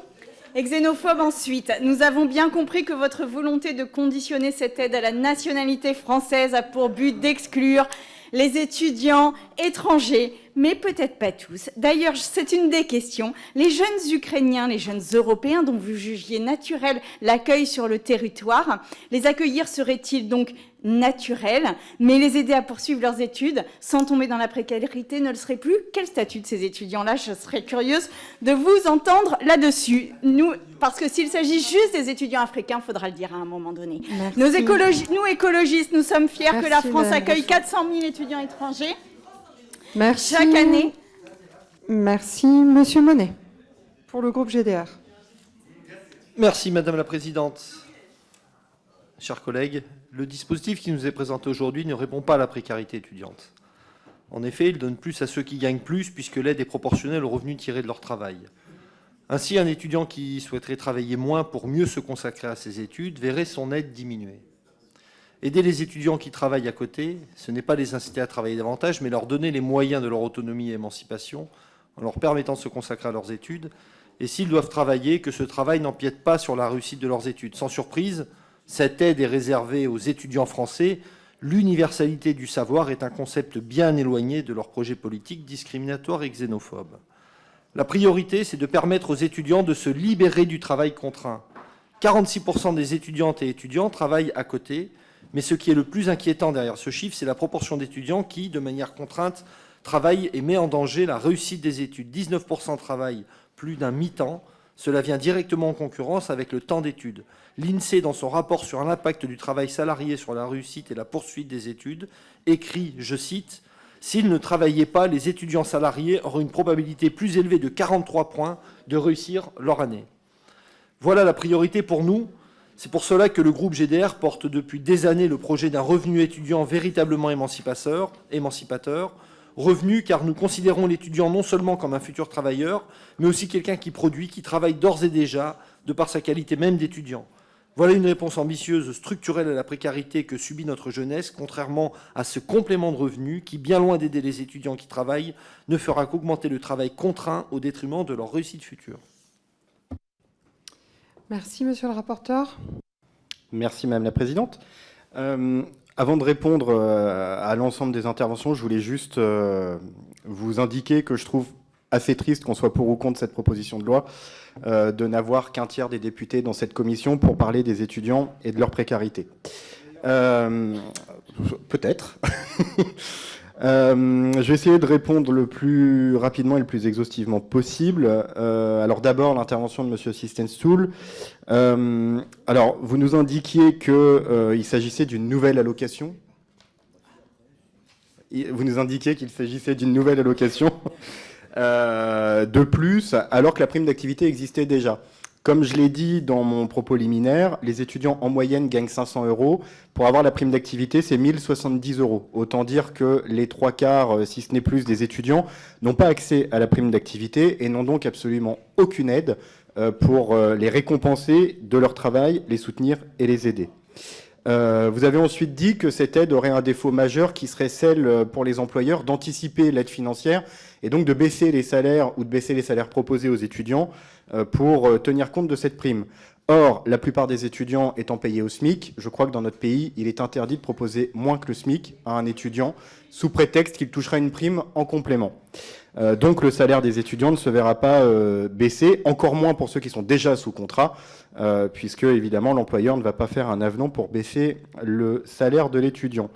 est xénophobe ensuite. Nous avons bien compris que votre volonté de conditionner cette aide à la nationalité française a pour but d'exclure les étudiants étrangers, mais peut-être pas tous. D'ailleurs, c'est une des questions. Les jeunes Ukrainiens, les jeunes Européens dont vous jugiez naturel l'accueil sur le territoire, les accueillir serait-il donc naturel, mais les aider à poursuivre leurs études sans tomber dans la précarité ne le serait plus? Quel statut de ces étudiants-là? Je serais curieuse de vous entendre là-dessus. Parce que s'il s'agit juste des étudiants africains, il faudra le dire à un moment donné. Nous, écologistes, nous sommes fiers que la France accueille 400 000 étudiants étrangers chaque année. Merci. Monsieur Monet, pour le groupe GDR. Merci Madame la Présidente. Chers collègues, le dispositif qui nous est présenté aujourd'hui ne répond pas à la précarité étudiante. En effet, il donne plus à ceux qui gagnent plus puisque l'aide est proportionnelle aux revenus tirés de leur travail. Ainsi, un étudiant qui souhaiterait travailler moins pour mieux se consacrer à ses études verrait son aide diminuer. Aider les étudiants qui travaillent à côté, ce n'est pas les inciter à travailler davantage, mais leur donner les moyens de leur autonomie et émancipation en leur permettant de se consacrer à leurs études et s'ils doivent travailler, que ce travail n'empiète pas sur la réussite de leurs études. Sans surprise, cette aide est réservée aux étudiants français. L'universalité du savoir est un concept bien éloigné de leur projet politique discriminatoire et xénophobe. La priorité, c'est de permettre aux étudiants de se libérer du travail contraint. 46% des étudiantes et étudiants travaillent à côté, mais ce qui est le plus inquiétant derrière ce chiffre, c'est la proportion d'étudiants qui, de manière contrainte, travaillent et met en danger la réussite des études. 19% travaillent plus d'un mi-temps. Cela vient directement en concurrence avec le temps d'études. L'INSEE, dans son rapport sur l'impact du travail salarié sur la réussite et la poursuite des études, écrit, je cite, « S'ils ne travaillaient pas, les étudiants salariés auraient une probabilité plus élevée de 43 points de réussir leur année. » Voilà la priorité pour nous. C'est pour cela que le groupe GDR porte depuis des années le projet d'un revenu étudiant véritablement émancipateur. Revenu car nous considérons l'étudiant non seulement comme un futur travailleur, mais aussi quelqu'un qui produit, qui travaille d'ores et déjà, de par sa qualité même d'étudiant. Voilà une réponse ambitieuse, structurelle à la précarité que subit notre jeunesse, contrairement à ce complément de revenu qui, bien loin d'aider les étudiants qui travaillent, ne fera qu'augmenter le travail contraint au détriment de leur réussite future. Merci, monsieur le rapporteur. Merci, Madame la Présidente. Avant de répondre à l'ensemble des interventions, je voulais juste vous indiquer que je trouve assez triste qu'on soit pour ou contre cette proposition de loi, de n'avoir qu'un tiers des députés dans cette commission pour parler des étudiants et de leur précarité. Peut-être. Je vais essayer de répondre le plus rapidement et le plus exhaustivement possible. Alors d'abord, l'intervention de Monsieur Sistenstuhl. Alors, vous nous indiquiez qu'il s'agissait d'une nouvelle allocation. Vous nous indiquiez qu'il s'agissait d'une nouvelle allocation de plus, alors que la prime d'activité existait déjà. Comme je l'ai dit dans mon propos liminaire, les étudiants en moyenne gagnent 500 €. Pour avoir la prime d'activité, c'est 1070 €. Autant dire que les 3/4, si ce n'est plus, des étudiants n'ont pas accès à la prime d'activité et n'ont donc absolument aucune aide pour les récompenser de leur travail, les soutenir et les aider. Vous avez ensuite dit que cette aide aurait un défaut majeur qui serait celle pour les employeurs d'anticiper l'aide financière et donc de baisser les salaires ou de baisser les salaires proposés aux étudiants pour tenir compte de cette prime. Or, la plupart des étudiants étant payés au SMIC, je crois que dans notre pays, il est interdit de proposer moins que le SMIC à un étudiant sous prétexte qu'il touchera une prime en complément. Donc le salaire des étudiants ne se verra pas baisser, encore moins pour ceux qui sont déjà sous contrat, puisque évidemment l'employeur ne va pas faire un avenant pour baisser le salaire de l'étudiant.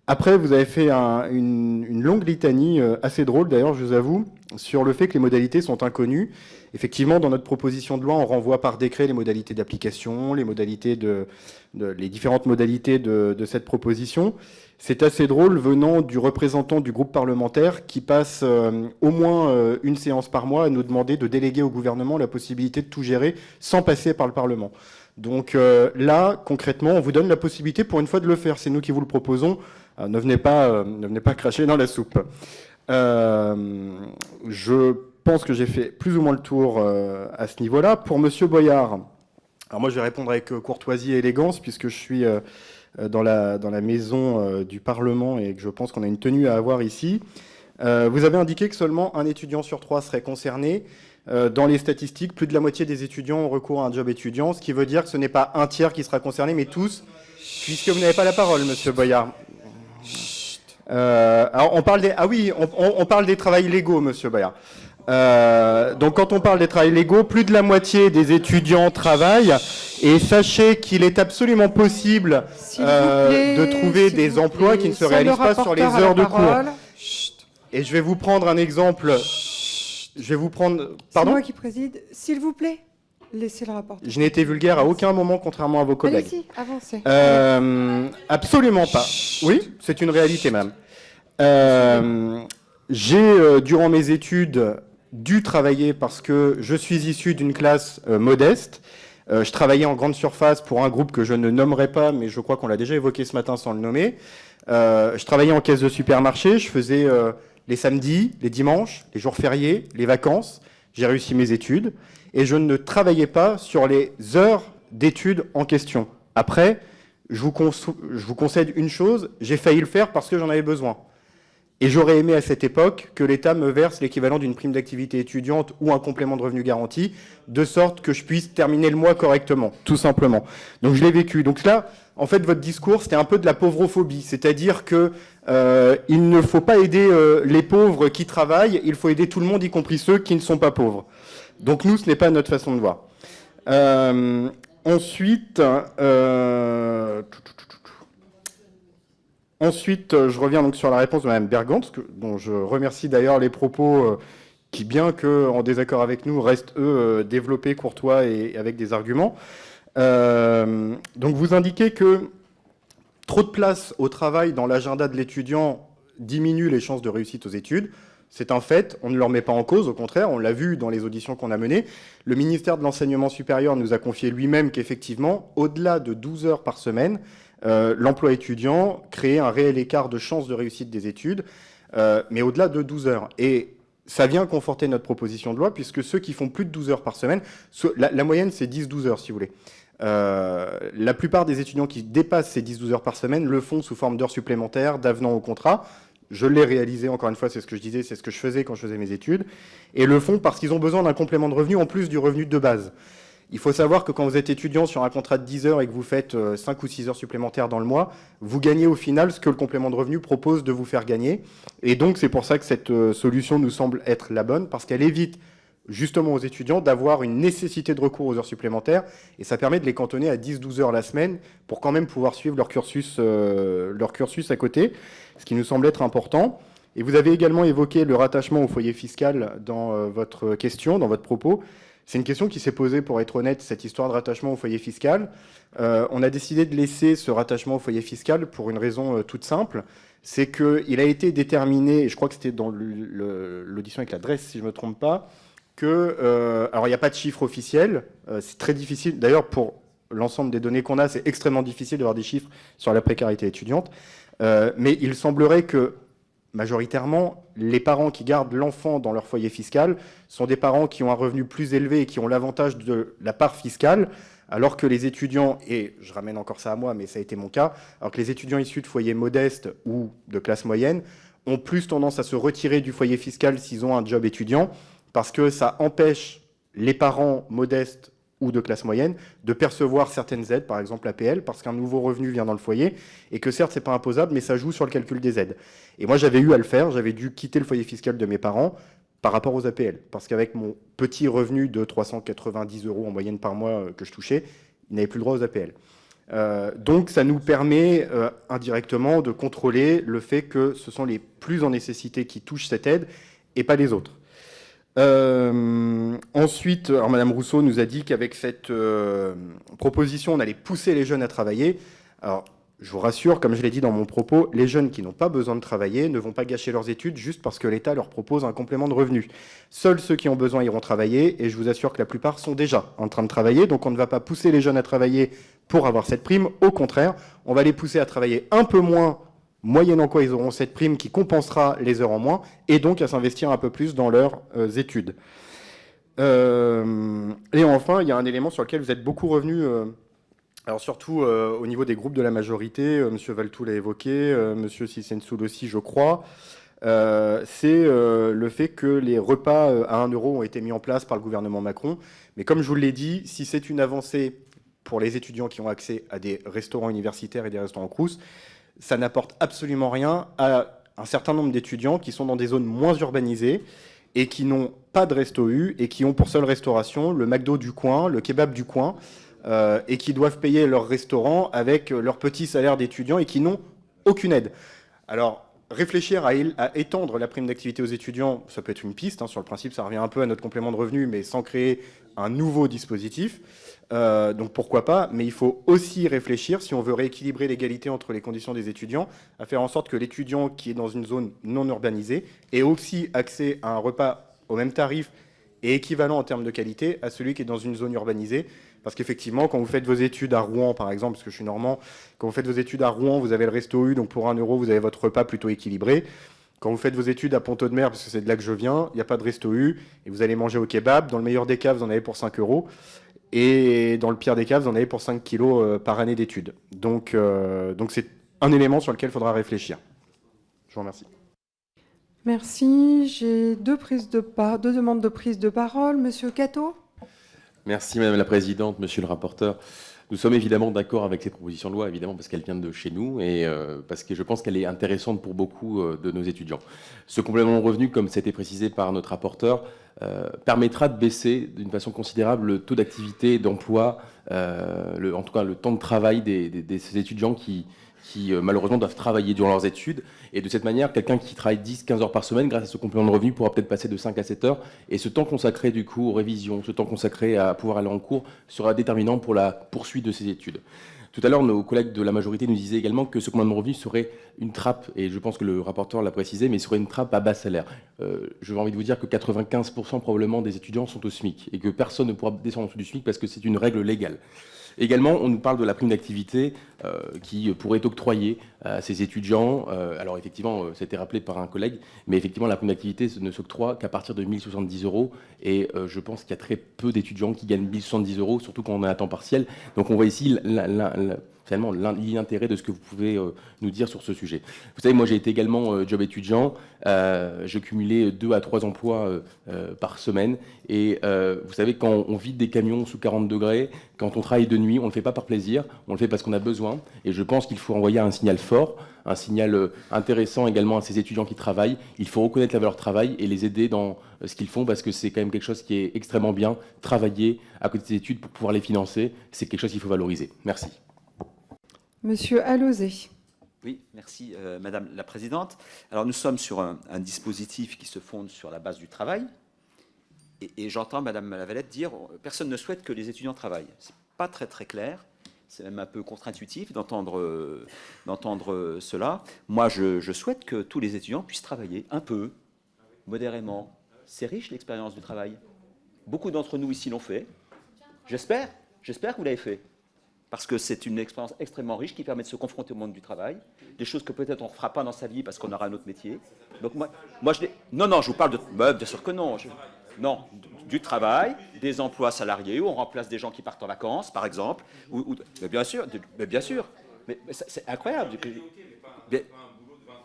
Après, vous avez fait une longue litanie, assez drôle d'ailleurs, je vous avoue, sur le fait que les modalités sont inconnues. Effectivement, dans notre proposition de loi, on renvoie par décret les modalités d'application, les différentes modalités de cette proposition. C'est assez drôle venant du représentant du groupe parlementaire qui passe au moins une séance par mois à nous demander de déléguer au gouvernement la possibilité de tout gérer sans passer par le Parlement. Donc là, concrètement, on vous donne la possibilité pour une fois de le faire. C'est nous qui vous le proposons. Ne venez pas cracher dans la soupe. Je pense que j'ai fait plus ou moins le tour à ce niveau-là. Pour Monsieur Boyard, alors moi je vais répondre avec courtoisie et élégance puisque je suis dans la maison du Parlement et que je pense qu'on a une tenue à avoir ici. Vous avez indiqué que seulement un étudiant sur 3 serait concerné. Dans les statistiques, plus de la moitié des étudiants ont recours à un job étudiant, ce qui veut dire que ce n'est pas un tiers qui sera concerné, mais tous, puisque vous n'avez pas la parole, Monsieur Boyard. Alors on parle on parle des travails légaux, Monsieur Boyard. Donc quand on parle des travails légaux, plus de la moitié des étudiants travaillent et sachez qu'il est absolument possible de trouver des emplois qui ne se réalisent pas sur les heures de cours. Et je vais vous prendre un exemple. Je vais vous prendre... C'est moi qui préside. S'il vous plaît, laissez le rapporteur. Je n'ai été vulgaire à aucun moment, contrairement à vos collègues. Allez-y, avancez. Absolument pas. Oui, c'est une réalité même. J'ai, durant mes études, dû travailler parce que je suis issu d'une classe modeste. Je travaillais en grande surface pour un groupe que je ne nommerai pas, mais je crois qu'on l'a déjà évoqué ce matin sans le nommer. Je travaillais en caisse de supermarché, je faisais les samedis, les dimanches, les jours fériés, les vacances. J'ai réussi mes études et je ne travaillais pas sur les heures d'études en question. Après, je vous concède une chose, j'ai failli le faire parce que j'en avais besoin. Et j'aurais aimé à cette époque que l'État me verse l'équivalent d'une prime d'activité étudiante ou un complément de revenu garanti, de sorte que je puisse terminer le mois correctement, tout simplement. Donc je l'ai vécu. Donc là, en fait, votre discours, c'était un peu de la pauvrophobie, c'est-à-dire que il ne faut pas aider les pauvres qui travaillent, il faut aider tout le monde, y compris ceux qui ne sont pas pauvres. Donc nous, ce n'est pas notre façon de voir. Ensuite, je reviens donc sur la réponse de Mme Bergant, dont je remercie d'ailleurs les propos qui, bien qu'en désaccord avec nous, restent, eux, développés, courtois et avec des arguments. Donc vous indiquez que trop de place au travail dans l'agenda de l'étudiant diminue les chances de réussite aux études. C'est un fait, on ne le remet pas en cause, au contraire, on l'a vu dans les auditions qu'on a menées. Le ministère de l'Enseignement supérieur nous a confié lui-même qu'effectivement, au-delà de 12 heures par semaine, l'emploi étudiant créait un réel écart de chances de réussite des études, mais au-delà de 12 heures. Et ça vient conforter notre proposition de loi, puisque ceux qui font plus de 12 heures par semaine, la moyenne c'est 10-12 heures si vous voulez. La plupart des étudiants qui dépassent ces 10-12 heures par semaine le font sous forme d'heures supplémentaires, d'avenants au contrat. Je l'ai réalisé, encore une fois, c'est ce que je disais, c'est ce que je faisais quand je faisais mes études, et le font parce qu'ils ont besoin d'un complément de revenu en plus du revenu de base. Il faut savoir que quand vous êtes étudiant sur un contrat de 10 heures et que vous faites 5 ou 6 heures supplémentaires dans le mois, vous gagnez au final ce que le complément de revenu propose de vous faire gagner. Et donc c'est pour ça que cette solution nous semble être la bonne, parce qu'elle évite justement aux étudiants d'avoir une nécessité de recours aux heures supplémentaires, et ça permet de les cantonner à 10-12 heures la semaine pour quand même pouvoir suivre leur cursus à côté, ce qui nous semble être important. Et vous avez également évoqué le rattachement au foyer fiscal dans votre question, dans votre propos. C'est une question qui s'est posée, pour être honnête, cette histoire de rattachement au foyer fiscal. On a décidé de laisser ce rattachement au foyer fiscal pour une raison toute simple, c'est qu'il a été déterminé, et je crois que c'était dans l'audition avec l'adresse, si je ne me trompe pas, alors il n'y a pas de chiffre officiel, c'est très difficile, d'ailleurs pour l'ensemble des données qu'on a, c'est extrêmement difficile d'avoir des chiffres sur la précarité étudiante, mais il semblerait que majoritairement, les parents qui gardent l'enfant dans leur foyer fiscal sont des parents qui ont un revenu plus élevé et qui ont l'avantage de la part fiscale, alors que les étudiants, et je ramène encore ça à moi, mais ça a été mon cas, alors que les étudiants issus de foyers modestes ou de classe moyenne ont plus tendance à se retirer du foyer fiscal s'ils ont un job étudiant, parce que ça empêche les parents modestes ou de classe moyenne de percevoir certaines aides, par exemple l'APL, parce qu'un nouveau revenu vient dans le foyer, et que certes, c'est pas imposable, mais ça joue sur le calcul des aides. Et moi, j'avais eu à le faire, j'avais dû quitter le foyer fiscal de mes parents par rapport aux APL, parce qu'avec mon petit revenu de 390 € en moyenne par mois que je touchais, ils n'avaient plus le droit aux APL. Donc ça nous permet indirectement de contrôler le fait que ce sont les plus en nécessité qui touchent cette aide, et pas les autres. Ensuite, alors Madame Rousseau nous a dit qu'avec cette proposition, on allait pousser les jeunes à travailler. Alors, je vous rassure, comme je l'ai dit dans mon propos, les jeunes qui n'ont pas besoin de travailler ne vont pas gâcher leurs études juste parce que l'État leur propose un complément de revenu. Seuls ceux qui ont besoin iront travailler, et je vous assure que la plupart sont déjà en train de travailler, donc on ne va pas pousser les jeunes à travailler pour avoir cette prime. Au contraire, on va les pousser à travailler un peu moins, moyennant quoi ils auront cette prime qui compensera les heures en moins, et donc à s'investir un peu plus dans leurs études. Et enfin, il y a un élément sur lequel vous êtes beaucoup revenu, alors surtout au niveau des groupes de la majorité, M. Valtou l'a évoqué, M. Sissensoul aussi, je crois, c'est le fait que les repas à 1 € ont été mis en place par le gouvernement Macron. Mais comme je vous l'ai dit, si c'est une avancée pour les étudiants qui ont accès à des restaurants universitaires et des restaurants Crous, ça n'apporte absolument rien à un certain nombre d'étudiants qui sont dans des zones moins urbanisées et qui n'ont pas de resto U et qui ont pour seule restauration le McDo du coin, le kebab du coin, et qui doivent payer leur restaurant avec leur petit salaire d'étudiant et qui n'ont aucune aide. Alors, réfléchir à étendre la prime d'activité aux étudiants, ça peut être une piste, hein, sur le principe ça revient un peu à notre complément de revenu, mais sans créer un nouveau dispositif. Donc pourquoi pas, mais il faut aussi réfléchir, si on veut rééquilibrer l'égalité entre les conditions des étudiants, à faire en sorte que l'étudiant qui est dans une zone non urbanisée ait aussi accès à un repas au même tarif et équivalent en termes de qualité à celui qui est dans une zone urbanisée. Parce qu'effectivement, quand vous faites vos études à Rouen, par exemple, parce que je suis normand, quand vous faites vos études à Rouen, vous avez le resto U, donc pour 1 €, vous avez votre repas plutôt équilibré. Quand vous faites vos études à Pont-Audemer, parce que c'est de là que je viens, il n'y a pas de resto U, et vous allez manger au kebab. Dans le meilleur des cas, vous en avez pour 5 €. Et dans le pire des cas, vous en avez pour 5 kilos par année d'études. Donc c'est un élément sur lequel il faudra réfléchir. Je vous remercie. Merci. J'ai deux demandes de prise de parole. Monsieur Catto. Merci Madame la Présidente, Monsieur le rapporteur. Nous sommes évidemment d'accord avec cette proposition de loi, évidemment parce qu'elle vient de chez nous et parce que je pense qu'elle est intéressante pour beaucoup de nos étudiants. Ce complément de revenu, comme c'était précisé par notre rapporteur, permettra de baisser d'une façon considérable le taux d'activité et d'emploi, en tout cas le temps de travail de ces étudiants qui malheureusement doivent travailler durant leurs études. Et de cette manière, quelqu'un qui travaille 10-15 heures par semaine, grâce à ce complément de revenu, pourra peut-être passer de 5 à 7 heures. Et ce temps consacré du coup aux révisions, ce temps consacré à pouvoir aller en cours, sera déterminant pour la poursuite de ses études. Tout à l'heure, nos collègues de la majorité nous disaient également que ce complément de revenu serait une trappe, et je pense que le rapporteur l'a précisé, mais serait une trappe à bas salaire. J'ai envie de vous dire que 95% probablement des étudiants sont au SMIC, et que personne ne pourra descendre en dessous du SMIC parce que c'est une règle légale. Également, on nous parle de la prime d'activité qui pourrait être octroyée à ces étudiants. Alors effectivement, ça a été rappelé par un collègue, mais effectivement, la prime d'activité ne s'octroie qu'à partir de 1 070 €. Et je pense qu'il y a très peu d'étudiants qui gagnent 1 070 €, surtout quand on est à temps partiel. Donc on voit ici finalement l'intérêt de ce que vous pouvez nous dire sur ce sujet. Vous savez, moi j'ai été également job étudiant. Je cumulais 2 à 3 emplois par semaine. Et vous savez, quand on vide des camions sous 40 degrés, quand on travaille de nuit, on ne le fait pas par plaisir, on le fait parce qu'on a besoin. Et je pense qu'il faut envoyer un signal fort, un signal intéressant également à ces étudiants qui travaillent. Il faut reconnaître la valeur travail et les aider dans ce qu'ils font, parce que c'est quand même quelque chose qui est extrêmement bien. Travailler à côté des études pour pouvoir les financer, c'est quelque chose qu'il faut valoriser. Merci. Monsieur Alauzet. Oui, merci Madame la Présidente. Alors nous sommes sur un dispositif qui se fonde sur la base du travail. Et j'entends Madame Lavalette dire personne ne souhaite que les étudiants travaillent. C'est pas très très clair. C'est même un peu contre-intuitif d'entendre cela. Moi, je souhaite que tous les étudiants puissent travailler un peu, modérément. C'est riche l'expérience du travail. Beaucoup d'entre nous ici l'ont fait. J'espère que vous l'avez fait. Parce que c'est une expérience extrêmement riche qui permet de se confronter au monde du travail, des choses que peut-être on ne fera pas dans sa vie parce qu'on aura un autre métier. Donc moi non, je vous parle de... bien sûr que non. Non, du travail, des emplois salariés où on remplace des gens qui partent en vacances, par exemple. Mais bien sûr. Mais c'est incroyable.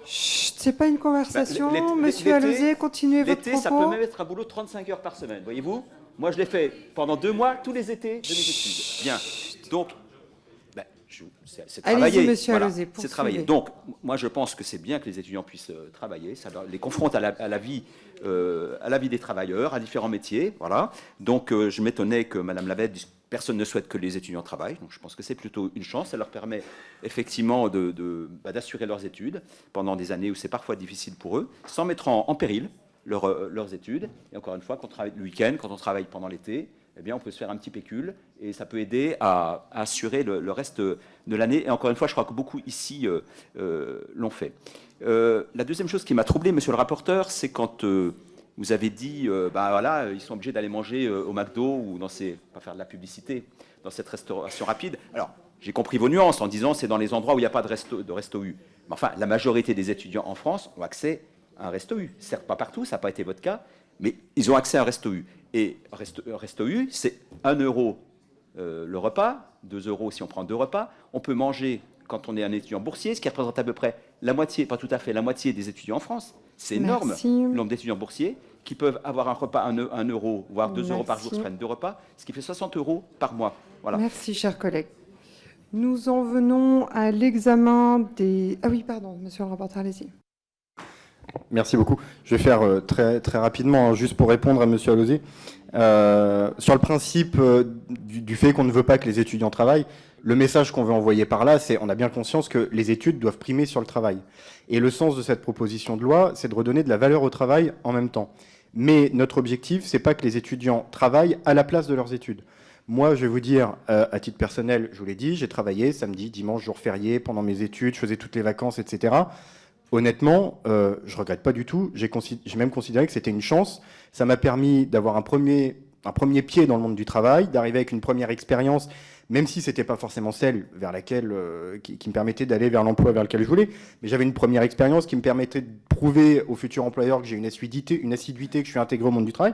Chut, c'est pas une conversation. Monsieur Alauzet, continuez votre propos. L'été, ça peut même être un boulot de 35 heures par semaine, voyez-vous. Moi, je l'ai fait pendant 2 mois, tous les étés de mes études. Bien. Donc... c'est travailler. Allez-y, monsieur Alauzet, c'est travailler. Donc, moi, je pense que c'est bien que les étudiants puissent travailler. Ça les confronte à la vie des travailleurs, à différents métiers. Voilà. Donc, je m'étonnais que Madame Lavette dise personne ne souhaite que les étudiants travaillent. Donc, je pense que c'est plutôt une chance. Ça leur permet effectivement d'assurer leurs études pendant des années où c'est parfois difficile pour eux, sans mettre en péril leurs études. Et encore une fois, quand on travaille le week-end, quand on travaille pendant l'été, eh bien, on peut se faire un petit pécule et ça peut aider à assurer le reste de l'année. Et encore une fois, je crois que beaucoup ici l'ont fait. La deuxième chose qui m'a troublé, monsieur le rapporteur, c'est quand vous avez dit, voilà, ils sont obligés d'aller manger au McDo ou pas faire de la publicité, dans cette restauration rapide. Alors, j'ai compris vos nuances en disant c'est dans les endroits où il n'y a pas de resto U. Mais enfin, la majorité des étudiants en France ont accès à un resto U. Certes, pas partout, ça n'a pas été votre cas, mais ils ont accès à un resto U. Et resto U, c'est 1 € le repas, 2 € si on prend 2 repas. On peut manger quand on est un étudiant boursier, ce qui représente à peu près la moitié, pas tout à fait, la moitié des étudiants en France. C'est énorme, le nombre d'étudiants boursiers qui peuvent avoir un repas 1 €, voire 2 € par jour, se prennent 2 repas, ce qui fait 60 € par mois. Voilà. Merci, chers collègues. Nous en venons à l'examen des... Ah oui, pardon, monsieur le rapporteur, allez-y. Merci beaucoup. Je vais faire très, très rapidement, juste pour répondre à monsieur Alauzet. Sur le principe du fait qu'on ne veut pas que les étudiants travaillent, le message qu'on veut envoyer par là, c'est on a bien conscience que les études doivent primer sur le travail. Et le sens de cette proposition de loi, c'est de redonner de la valeur au travail en même temps. Mais notre objectif, c'est pas que les étudiants travaillent à la place de leurs études. Moi, je vais vous dire, à titre personnel, je vous l'ai dit, j'ai travaillé samedi, dimanche, jour férié, pendant mes études, je faisais toutes les vacances, etc. Honnêtement, je regrette pas du tout. J'ai même considéré que c'était une chance. Ça m'a permis d'avoir un premier pied dans le monde du travail, d'arriver avec une première expérience, même si c'était pas forcément celle vers laquelle qui me permettait d'aller vers l'emploi vers lequel je voulais. Mais j'avais une première expérience qui me permettait de prouver au futur employeur que j'ai une assiduité, que je suis intégré au monde du travail.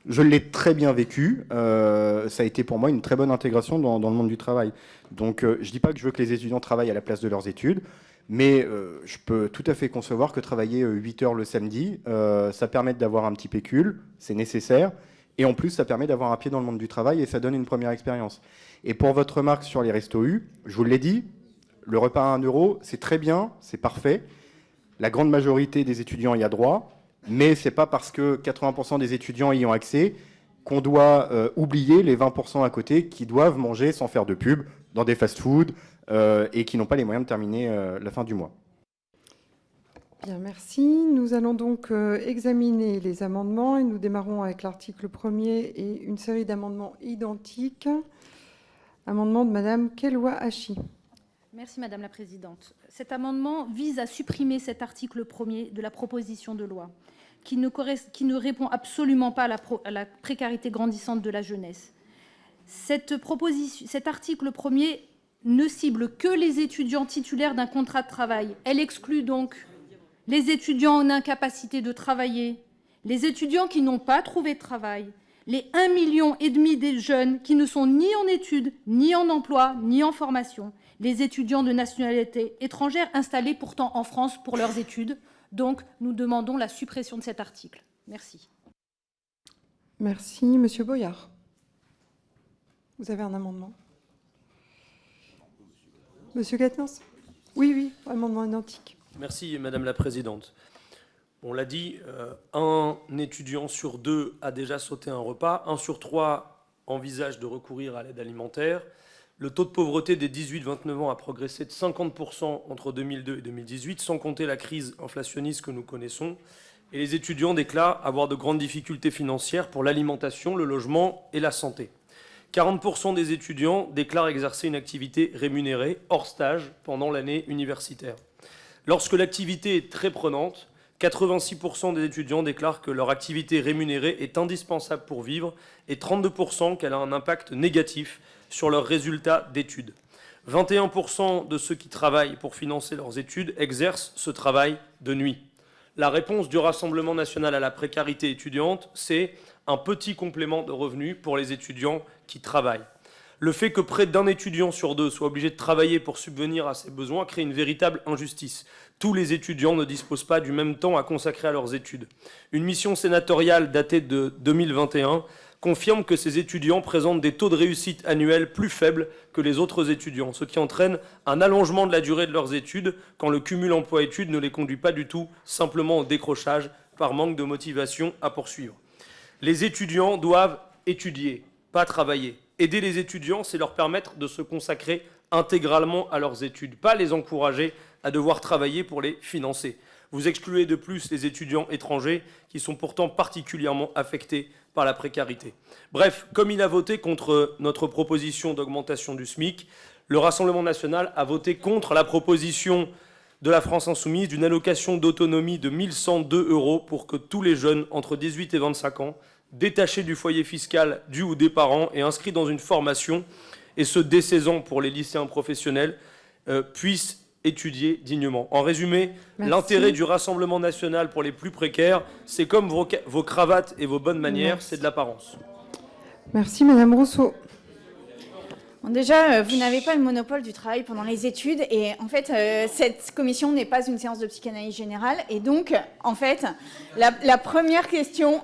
Je l'ai très bien vécu. Ça a été pour moi une très bonne intégration dans le monde du travail. Donc, je dis pas que je veux que les étudiants travaillent à la place de leurs études. Mais je peux tout à fait concevoir que travailler 8 heures le samedi, ça permet d'avoir un petit pécule, c'est nécessaire, et en plus ça permet d'avoir un pied dans le monde du travail et ça donne une première expérience. Et pour votre remarque sur les restos U, je vous l'ai dit, le repas à 1 euro, c'est très bien, c'est parfait. La grande majorité des étudiants y a droit, mais c'est pas parce que 80% des étudiants y ont accès qu'on doit oublier les 20% à côté qui doivent manger sans faire de pub dans des fast-foods et qui n'ont pas les moyens de terminer la fin du mois. Bien, merci. Nous allons donc examiner les amendements et nous démarrons avec l'article 1er et une série d'amendements identiques. Amendement de Madame Keloua-Hachi. Merci Madame la Présidente. Cet amendement vise à supprimer cet article 1er de la proposition de loi qui ne répond absolument pas à la précarité grandissante de la jeunesse. Cet article 1er ne cible que les étudiants titulaires d'un contrat de travail. Elle exclut donc les étudiants en incapacité de travailler, les étudiants qui n'ont pas trouvé de travail, les 1,5 million des jeunes qui ne sont ni en études, ni en emploi, ni en formation, les étudiants de nationalité étrangère installés pourtant en France pour leurs études. Donc, nous demandons la suppression de cet article. Merci. Merci. Monsieur Boyard. Vous avez un amendement. Monsieur Quatennens. Oui, amendement identique. Merci, Madame la Présidente. On l'a dit, un étudiant sur 2 a déjà sauté un repas, 1 sur 3 envisage de recourir à l'aide alimentaire. Le taux de pauvreté des 18-29 ans a progressé de 50% entre 2002 et 2018, sans compter la crise inflationniste que nous connaissons. Et les étudiants déclarent avoir de grandes difficultés financières pour l'alimentation, le logement et la santé. 40% des étudiants déclarent exercer une activité rémunérée hors stage pendant l'année universitaire. Lorsque l'activité est très prenante, 86% des étudiants déclarent que leur activité rémunérée est indispensable pour vivre et 32% qu'elle a un impact négatif sur leurs résultats d'études. 21% de ceux qui travaillent pour financer leurs études exercent ce travail de nuit. La réponse du Rassemblement national à la précarité étudiante, c'est un petit complément de revenus pour les étudiants qui travaillent. Le fait que près d'un étudiant sur 2 soit obligé de travailler pour subvenir à ses besoins crée une véritable injustice. Tous les étudiants ne disposent pas du même temps à consacrer à leurs études. Une mission sénatoriale datée de 2021 confirme que ces étudiants présentent des taux de réussite annuels plus faibles que les autres étudiants, ce qui entraîne un allongement de la durée de leurs études quand le cumul emploi-études ne les conduit pas du tout simplement au décrochage par manque de motivation à poursuivre. Les étudiants doivent étudier, pas travailler. Aider les étudiants, c'est leur permettre de se consacrer intégralement à leurs études, pas les encourager à devoir travailler pour les financer. Vous excluez de plus les étudiants étrangers qui sont pourtant particulièrement affectés par la précarité. Bref, comme il a voté contre notre proposition d'augmentation du SMIC, le Rassemblement national a voté contre la proposition de la France insoumise d'une allocation d'autonomie de 1 102 € pour que tous les jeunes entre 18 et 25 ans, détachés du foyer fiscal du ou des parents et inscrits dans une formation, et ce dès 16 ans pour les lycéens professionnels, puissent étudier dignement. En résumé, l'intérêt du Rassemblement national pour les plus précaires, c'est comme vos cravates et vos bonnes manières, c'est de l'apparence. Merci, Madame Rousseau. Bon, déjà, vous n'avez pas le monopole du travail pendant les études et en fait, cette commission n'est pas une séance de psychanalyse générale et donc, en fait, la première question,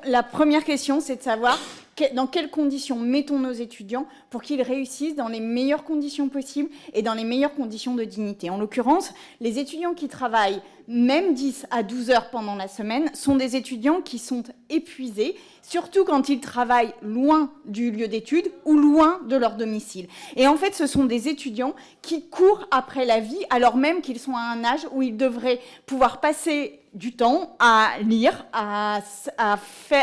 c'est de savoir dans quelles conditions mettons nos étudiants pour qu'ils réussissent dans les meilleures conditions possibles et dans les meilleures conditions de dignité. En l'occurrence, les étudiants qui travaillent même 10 à 12 heures pendant la semaine sont des étudiants qui sont épuisés, surtout quand ils travaillent loin du lieu d'études ou loin de leur domicile. Et en fait, ce sont des étudiants qui courent après la vie alors même qu'ils sont à un âge où ils devraient pouvoir passer du temps à lire, à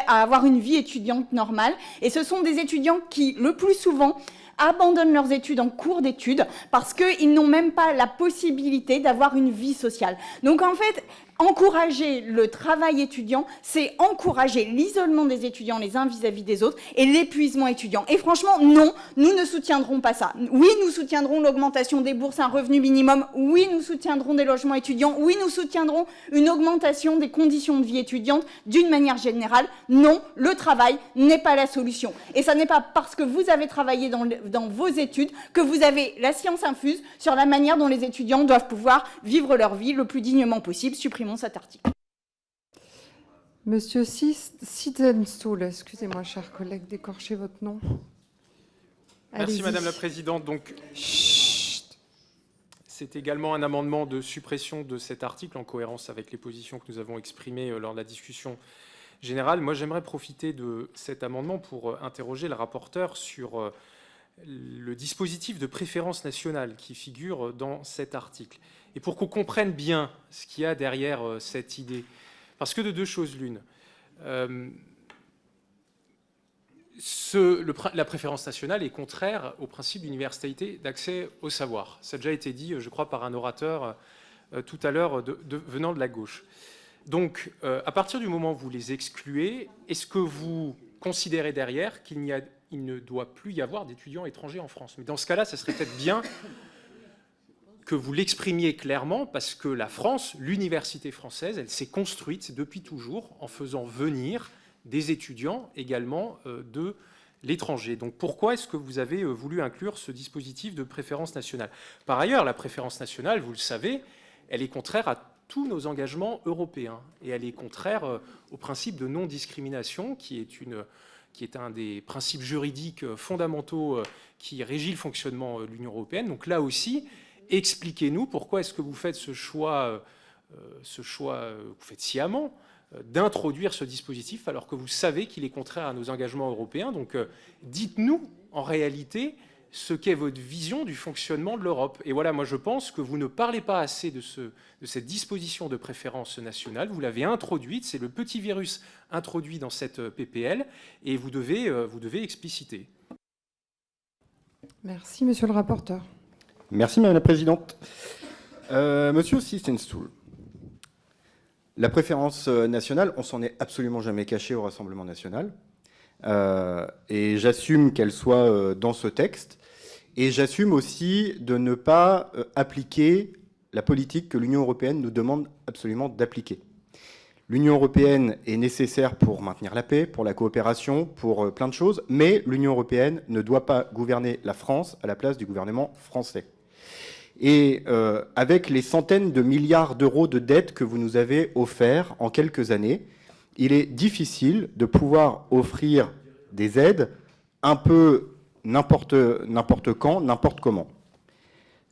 avoir une vie étudiante normale. Et ce sont des étudiants qui, le plus souvent, abandonnent leurs études en cours d'études parce qu'ils n'ont même pas la possibilité d'avoir une vie sociale. Donc en fait, Encourager le travail étudiant, c'est encourager l'isolement des étudiants les uns vis-à-vis des autres et l'épuisement étudiant. Et franchement, non, nous ne soutiendrons pas ça. Oui, nous soutiendrons l'augmentation des bourses, un revenu minimum. Oui, nous soutiendrons des logements étudiants. Oui, nous soutiendrons une augmentation des conditions de vie étudiantes d'une manière générale. Non, le travail n'est pas la solution. Et ça n'est pas parce que vous avez travaillé dans vos études que vous avez la science infuse sur la manière dont les étudiants doivent pouvoir vivre leur vie le plus dignement possible. Supprimons cet article. Monsieur Sitzenstuhl, excusez-moi, cher collègue, d'écorcher votre nom. Merci Madame la Présidente. Donc, c'est également un amendement de suppression de cet article en cohérence avec les positions que nous avons exprimées lors de la discussion générale. Moi, j'aimerais profiter de cet amendement pour interroger le rapporteur sur le dispositif de préférence nationale qui figure dans cet article. Et pour qu'on comprenne bien ce qu'il y a derrière cette idée, parce que de deux choses l'une, la préférence nationale est contraire au principe d'universalité d'accès au savoir. Ça a déjà été dit, je crois, par un orateur tout à l'heure venant de la gauche. Donc, à partir du moment où vous les excluez, est-ce que vous considérez derrière qu'il ne doit plus y avoir d'étudiants étrangers en France? Mais dans ce cas-là, ça serait peut-être bien que vous l'exprimiez clairement, parce que la France, l'université française, elle s'est construite depuis toujours en faisant venir des étudiants également de l'étranger. Donc pourquoi est-ce que vous avez voulu inclure ce dispositif de préférence nationale? Par ailleurs, la préférence nationale, vous le savez, elle est contraire à tous nos engagements européens et elle est contraire au principe de non-discrimination qui est un des principes juridiques fondamentaux qui régit le fonctionnement de l'Union européenne. Donc là aussi, expliquez-nous pourquoi est-ce que vous faites ce choix vous faites sciemment, d'introduire ce dispositif alors que vous savez qu'il est contraire à nos engagements européens. Donc dites-nous en réalité ce qu'est votre vision du fonctionnement de l'Europe. Et voilà, moi je pense que vous ne parlez pas assez de cette disposition de préférence nationale. Vous l'avez introduite, c'est le petit virus introduit dans cette PPL, et vous devez expliciter. Merci, monsieur le rapporteur. Merci Madame la Présidente. Monsieur Sitzenstuhl, la préférence nationale, on s'en est absolument jamais caché au Rassemblement national. Et j'assume qu'elle soit dans ce texte. Et j'assume aussi de ne pas appliquer la politique que l'Union européenne nous demande absolument d'appliquer. L'Union européenne est nécessaire pour maintenir la paix, pour la coopération, pour plein de choses, mais l'Union européenne ne doit pas gouverner la France à la place du gouvernement français. Et avec les centaines de milliards d'euros de dettes que vous nous avez offerts en quelques années, il est difficile de pouvoir offrir des aides un peu n'importe quand, n'importe comment.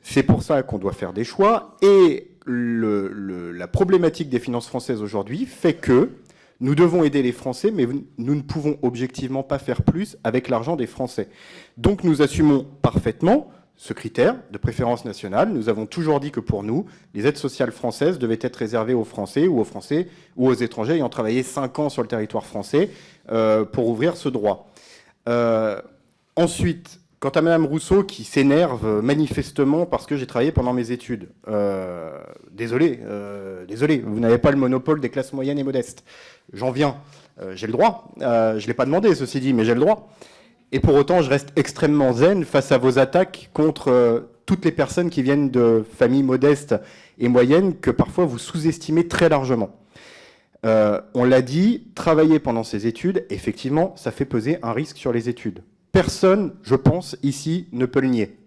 C'est pour ça qu'on doit faire des choix. Et la problématique des finances françaises aujourd'hui fait que nous devons aider les Français, mais nous ne pouvons objectivement pas faire plus avec l'argent des Français. Donc nous assumons parfaitement ce critère de préférence nationale. Nous avons toujours dit que pour nous, les aides sociales françaises devaient être réservées aux Français ou aux étrangers ayant travaillé 5 ans sur le territoire français pour ouvrir ce droit. Ensuite, quant à Madame Rousseau qui s'énerve manifestement parce que j'ai travaillé pendant mes études, désolé, vous n'avez pas le monopole des classes moyennes et modestes. J'en viens, j'ai le droit. Je ne l'ai pas demandé, ceci dit, mais j'ai le droit. Et pour autant, je reste extrêmement zen face à vos attaques contre toutes les personnes qui viennent de familles modestes et moyennes que parfois vous sous-estimez très largement. On l'a dit, travailler pendant ses études, effectivement, ça fait peser un risque sur les études. Personne, je pense, ici, ne peut le nier.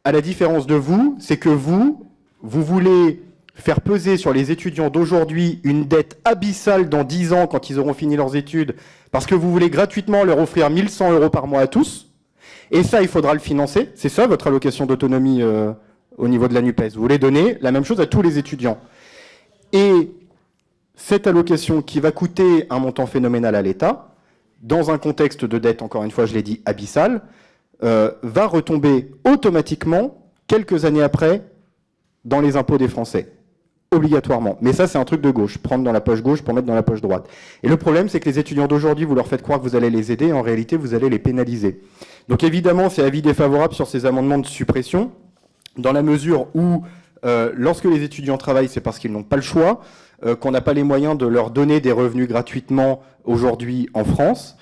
À la différence de vous, c'est que vous voulez faire peser sur les étudiants d'aujourd'hui une dette abyssale dans 10 ans quand ils auront fini leurs études, parce que vous voulez gratuitement leur offrir 1 100 € par mois à tous, et ça, il faudra le financer. C'est ça, votre allocation d'autonomie au niveau de la NUPES. Vous voulez donner la même chose à tous les étudiants. Et cette allocation qui va coûter un montant phénoménal à l'État, dans un contexte de dette, encore une fois, je l'ai dit, abyssale, va retomber automatiquement, quelques années après, dans les impôts des Français. Obligatoirement. Mais ça, c'est un truc de gauche. Prendre dans la poche gauche pour mettre dans la poche droite. Et le problème, c'est que les étudiants d'aujourd'hui, vous leur faites croire que vous allez les aider, et en réalité, vous allez les pénaliser. Donc évidemment, c'est avis défavorable sur ces amendements de suppression, dans la mesure où, lorsque les étudiants travaillent, c'est parce qu'ils n'ont pas le choix. qu'on n'a pas les moyens de leur donner des revenus gratuitement aujourd'hui en France,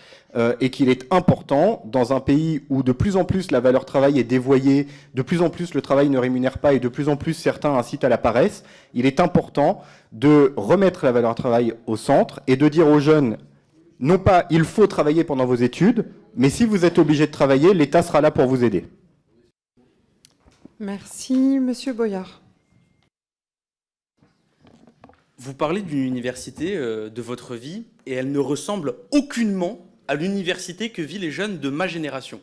et qu'il est important, dans un pays où de plus en plus la valeur travail est dévoyée, de plus en plus le travail ne rémunère pas et de plus en plus certains incitent à la paresse, il est important de remettre la valeur travail au centre et de dire aux jeunes, non pas il faut travailler pendant vos études, mais si vous êtes obligé de travailler, l'État sera là pour vous aider. Merci. Monsieur Boyard. Vous parlez d'une université de votre vie et elle ne ressemble aucunement à l'université que vivent les jeunes de ma génération.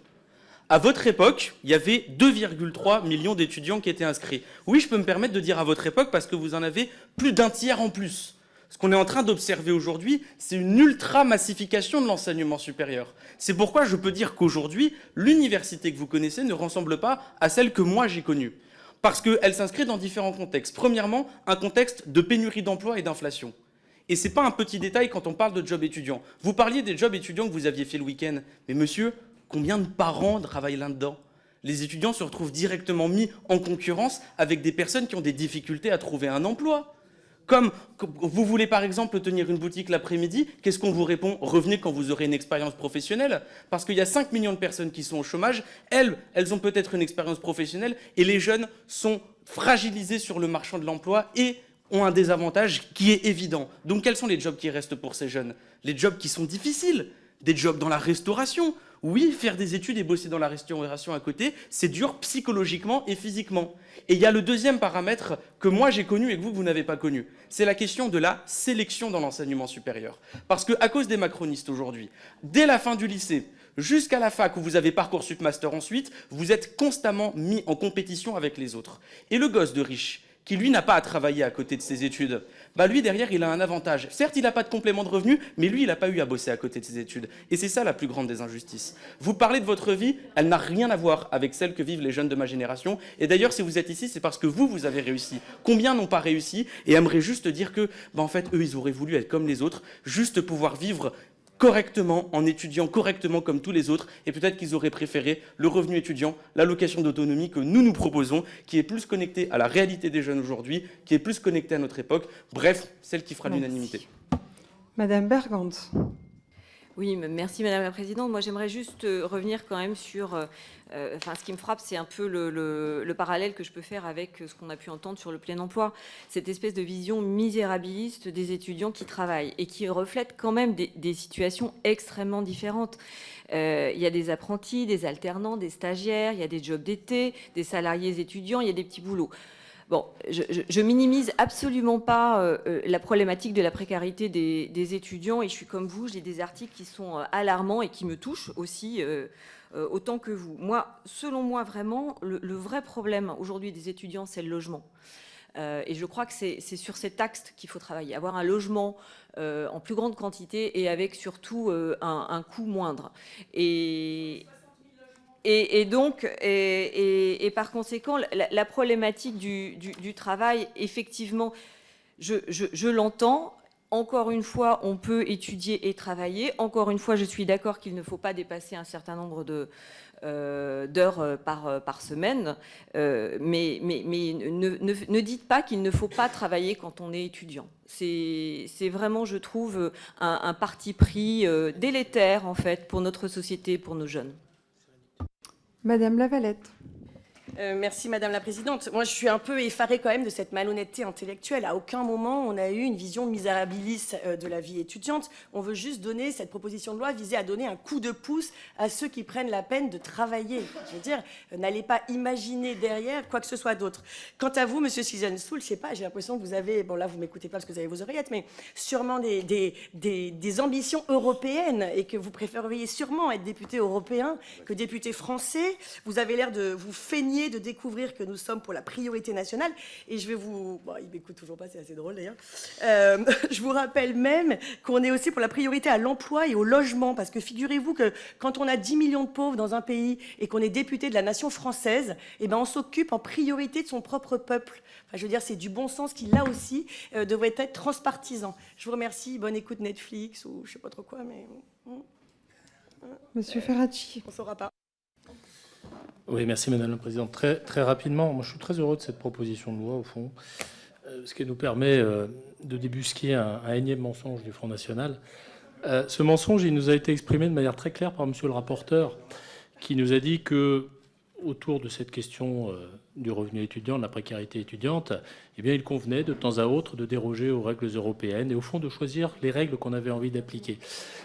À votre époque, il y avait 2,3 millions d'étudiants qui étaient inscrits. Oui, je peux me permettre de dire à votre époque parce que vous en avez plus d'un tiers en plus. Ce qu'on est en train d'observer aujourd'hui, c'est une ultra-massification de l'enseignement supérieur. C'est pourquoi je peux dire qu'aujourd'hui, l'université que vous connaissez ne ressemble pas à celle que moi j'ai connue. Parce qu'elle s'inscrit dans différents contextes. Premièrement, un contexte de pénurie d'emploi et d'inflation. Et ce n'est pas un petit détail quand on parle de job étudiant. Vous parliez des jobs étudiants que vous aviez fait le week-end. Mais monsieur, combien de parents travaillent là-dedans? Les étudiants se retrouvent directement mis en concurrence avec des personnes qui ont des difficultés à trouver un emploi. Comme vous voulez par exemple tenir une boutique l'après-midi, qu'est-ce qu'on vous répond? Revenez quand vous aurez une expérience professionnelle. Parce qu'il y a 5 millions de personnes qui sont au chômage. Elles ont peut-être une expérience professionnelle et les jeunes sont fragilisés sur le marché de l'emploi et ont un désavantage qui est évident. Donc quels sont les jobs qui restent pour ces jeunes? Les jobs qui sont difficiles, des jobs dans la restauration. Oui, faire des études et bosser dans la restauration à côté, c'est dur psychologiquement et physiquement. Et il y a le deuxième paramètre que moi j'ai connu et que vous n'avez pas connu. C'est la question de la sélection dans l'enseignement supérieur. Parce qu'à cause des macronistes aujourd'hui, dès la fin du lycée, jusqu'à la fac où vous avez Parcoursup Master ensuite, vous êtes constamment mis en compétition avec les autres. Et le gosse de riche, qui lui n'a pas à travailler à côté de ses études, bah lui derrière il a un avantage. Certes il n'a pas de complément de revenu, mais lui il n'a pas eu à bosser à côté de ses études. Et c'est ça la plus grande des injustices. Vous parlez de votre vie, elle n'a rien à voir avec celle que vivent les jeunes de ma génération. Et d'ailleurs si vous êtes ici, c'est parce que vous avez réussi. Combien n'ont pas réussi et aimeraient juste dire que, bah en fait eux ils auraient voulu être comme les autres, juste pouvoir vivre correctement, en étudiant correctement comme tous les autres, et peut-être qu'ils auraient préféré le revenu étudiant, l'allocation d'autonomie que nous proposons, qui est plus connectée à la réalité des jeunes aujourd'hui, qui est plus connectée à notre époque, bref, celle qui fera l'unanimité. Madame Bergant. Oui, merci Madame la Présidente. Moi, j'aimerais juste revenir quand même sur... ce qui me frappe, c'est un peu le parallèle que je peux faire avec ce qu'on a pu entendre sur le plein emploi. Cette espèce de vision misérabiliste des étudiants qui travaillent et qui reflète quand même des situations extrêmement différentes. Il y a des apprentis, des alternants, des stagiaires, il y a des jobs d'été, des salariés étudiants, il y a des petits boulots. Bon, je minimise absolument pas la problématique de la précarité des étudiants et je suis comme vous, j'ai des articles qui sont alarmants et qui me touchent aussi autant que vous. Selon moi, vraiment, le vrai problème aujourd'hui des étudiants, c'est le logement. Et je crois que c'est sur cet axe qu'il faut travailler, avoir un logement en plus grande quantité et avec surtout un coût moindre. Et donc, par conséquent, la problématique du travail, effectivement, je l'entends. Encore une fois, on peut étudier et travailler. Encore une fois, je suis d'accord qu'il ne faut pas dépasser un certain nombre d'heures par semaine. Mais ne dites pas qu'il ne faut pas travailler quand on est étudiant. C'est vraiment, je trouve, un parti pris délétère, en fait, pour notre société, pour nos jeunes. Madame Lavalette. Merci Madame la Présidente. Moi, je suis un peu effarée quand même de cette malhonnêteté intellectuelle. À aucun moment, on a eu une vision misérabiliste de la vie étudiante. On veut juste donner, cette proposition de loi visait à donner un coup de pouce à ceux qui prennent la peine de travailler. Je veux dire, n'allez pas imaginer derrière quoi que ce soit d'autre. Quant à vous, Monsieur Sizensoul, je sais pas, j'ai l'impression que vous avez, bon là, vous m'écoutez pas parce que vous avez vos oreillettes, mais sûrement des ambitions européennes et que vous préféreriez sûrement être député européen que député français. Vous avez l'air de vous feigner de découvrir que nous sommes pour la priorité nationale. Et je vais vous... Bon, il m'écoute toujours pas, c'est assez drôle d'ailleurs. Je vous rappelle même qu'on est aussi pour la priorité à l'emploi et au logement. Parce que figurez-vous que quand on a 10 millions de pauvres dans un pays et qu'on est député de la nation française, eh ben on s'occupe en priorité de son propre peuple. Enfin, je veux dire, c'est du bon sens qui, là aussi, devrait être transpartisan. Je vous remercie. Bonne écoute Netflix ou je sais pas trop quoi, mais... Monsieur Ferracci. On ne saura pas. Oui, merci Madame la Présidente. Très rapidement, moi je suis très heureux de cette proposition de loi au fond. ce qui nous permet de débusquer un énième mensonge du Front National. Ce mensonge, il nous a été exprimé de manière très claire par monsieur le rapporteur, qui nous a dit que, autour de cette question du revenu étudiant, de la précarité étudiante, eh bien, il convenait de temps à autre de déroger aux règles européennes et au fond de choisir les règles qu'on avait envie d'appliquer.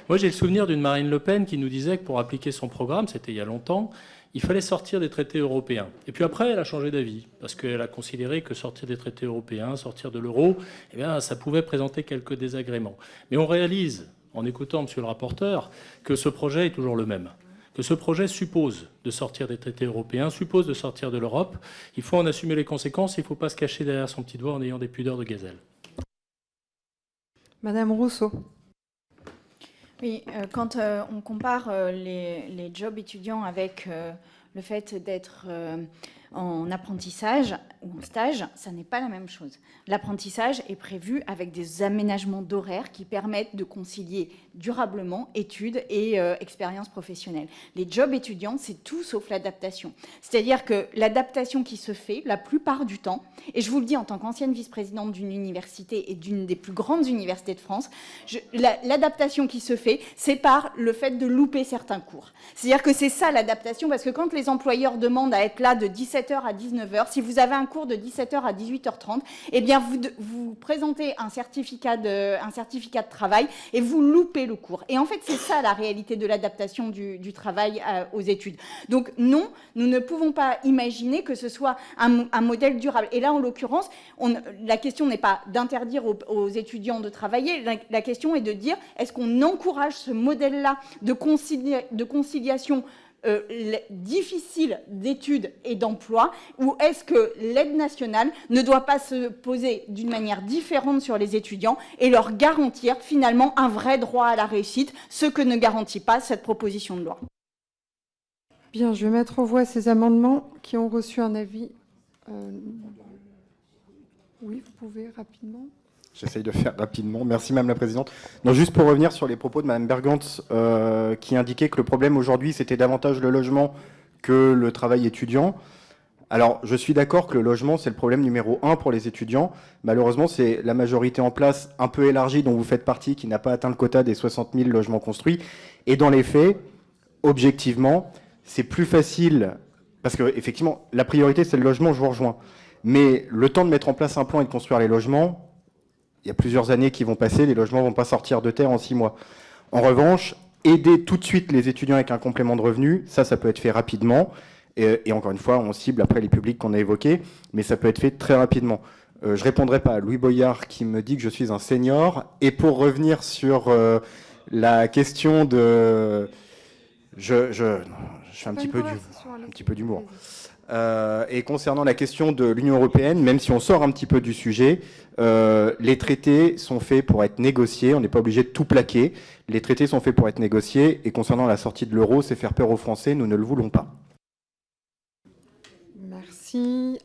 Moi, j'ai le souvenir d'une Marine Le Pen qui nous disait que pour appliquer son programme, c'était il y a longtemps, il fallait sortir des traités européens. Et puis après, elle a changé d'avis, parce qu'elle a considéré que sortir des traités européens, sortir de l'euro, eh bien, ça pouvait présenter quelques désagréments. Mais on réalise, en écoutant monsieur le rapporteur, que ce projet est toujours le même. Que ce projet suppose de sortir des traités européens, suppose de sortir de l'Europe. Il faut en assumer les conséquences, il ne faut pas se cacher derrière son petit doigt en ayant des pudeurs de gazelle. Madame Rousseau. Oui, quand on compare les jobs étudiants avec le fait d'être en apprentissage ou en stage, ça n'est pas la même chose. L'apprentissage est prévu avec des aménagements d'horaires qui permettent de concilier durablement études et expérience professionnelle. Les jobs étudiants, c'est tout sauf l'adaptation. C'est-à-dire que l'adaptation qui se fait la plupart du temps, et je vous le dis en tant qu'ancienne vice-présidente d'une université et d'une des plus grandes universités de France, l'adaptation qui se fait, c'est par le fait de louper certains cours. C'est-à-dire que c'est ça l'adaptation, parce que quand les employeurs demandent à être là de 17h à 19h, si vous avez un cours de 17h à 18h30, eh bien vous présentez un certificat de travail et vous loupez le cours. Et en fait, c'est ça la réalité de l'adaptation du travail aux études. Donc non, nous ne pouvons pas imaginer que ce soit un modèle durable. Et là, en l'occurrence, la question n'est pas d'interdire aux étudiants de travailler, la question est de dire, est-ce qu'on encourage ce modèle-là de conciliation difficile d'études et d'emploi, ou est-ce que l'aide nationale ne doit pas se poser d'une manière différente sur les étudiants et leur garantir finalement un vrai droit à la réussite, ce que ne garantit pas cette proposition de loi. Bien, je vais mettre aux voix ces amendements qui ont reçu un avis. Oui, vous pouvez rapidement. J'essaye de faire rapidement. Merci, Madame la Présidente. Non, juste pour revenir sur les propos de Madame Bergantz, qui indiquait que le problème aujourd'hui, c'était davantage le logement que le travail étudiant. Alors, je suis d'accord que le logement, c'est le problème numéro 1 pour les étudiants. Malheureusement, c'est la majorité en place un peu élargie dont vous faites partie qui n'a pas atteint le quota des 60 000 logements construits. Et dans les faits, objectivement, c'est plus facile, parce que effectivement, la priorité, c'est le logement, je vous rejoins. Mais le temps de mettre en place un plan et de construire les logements, il y a plusieurs années qui vont passer, les logements ne vont pas sortir de terre en 6 mois. En revanche, aider tout de suite les étudiants avec un complément de revenu, ça peut être fait rapidement. Et encore une fois, on cible après les publics qu'on a évoqués, mais ça peut être fait très rapidement. Je ne répondrai pas à Louis Boyard qui me dit que je suis un senior. Et pour revenir sur la question de... Je fais un petit peu d'humour. Et concernant la question de l'Union européenne, même si on sort un petit peu du sujet, les traités sont faits pour être négociés, on n'est pas obligé de tout plaquer. Les traités sont faits pour être négociés, et concernant la sortie de l'euro, c'est faire peur aux Français, nous ne le voulons pas. Merci.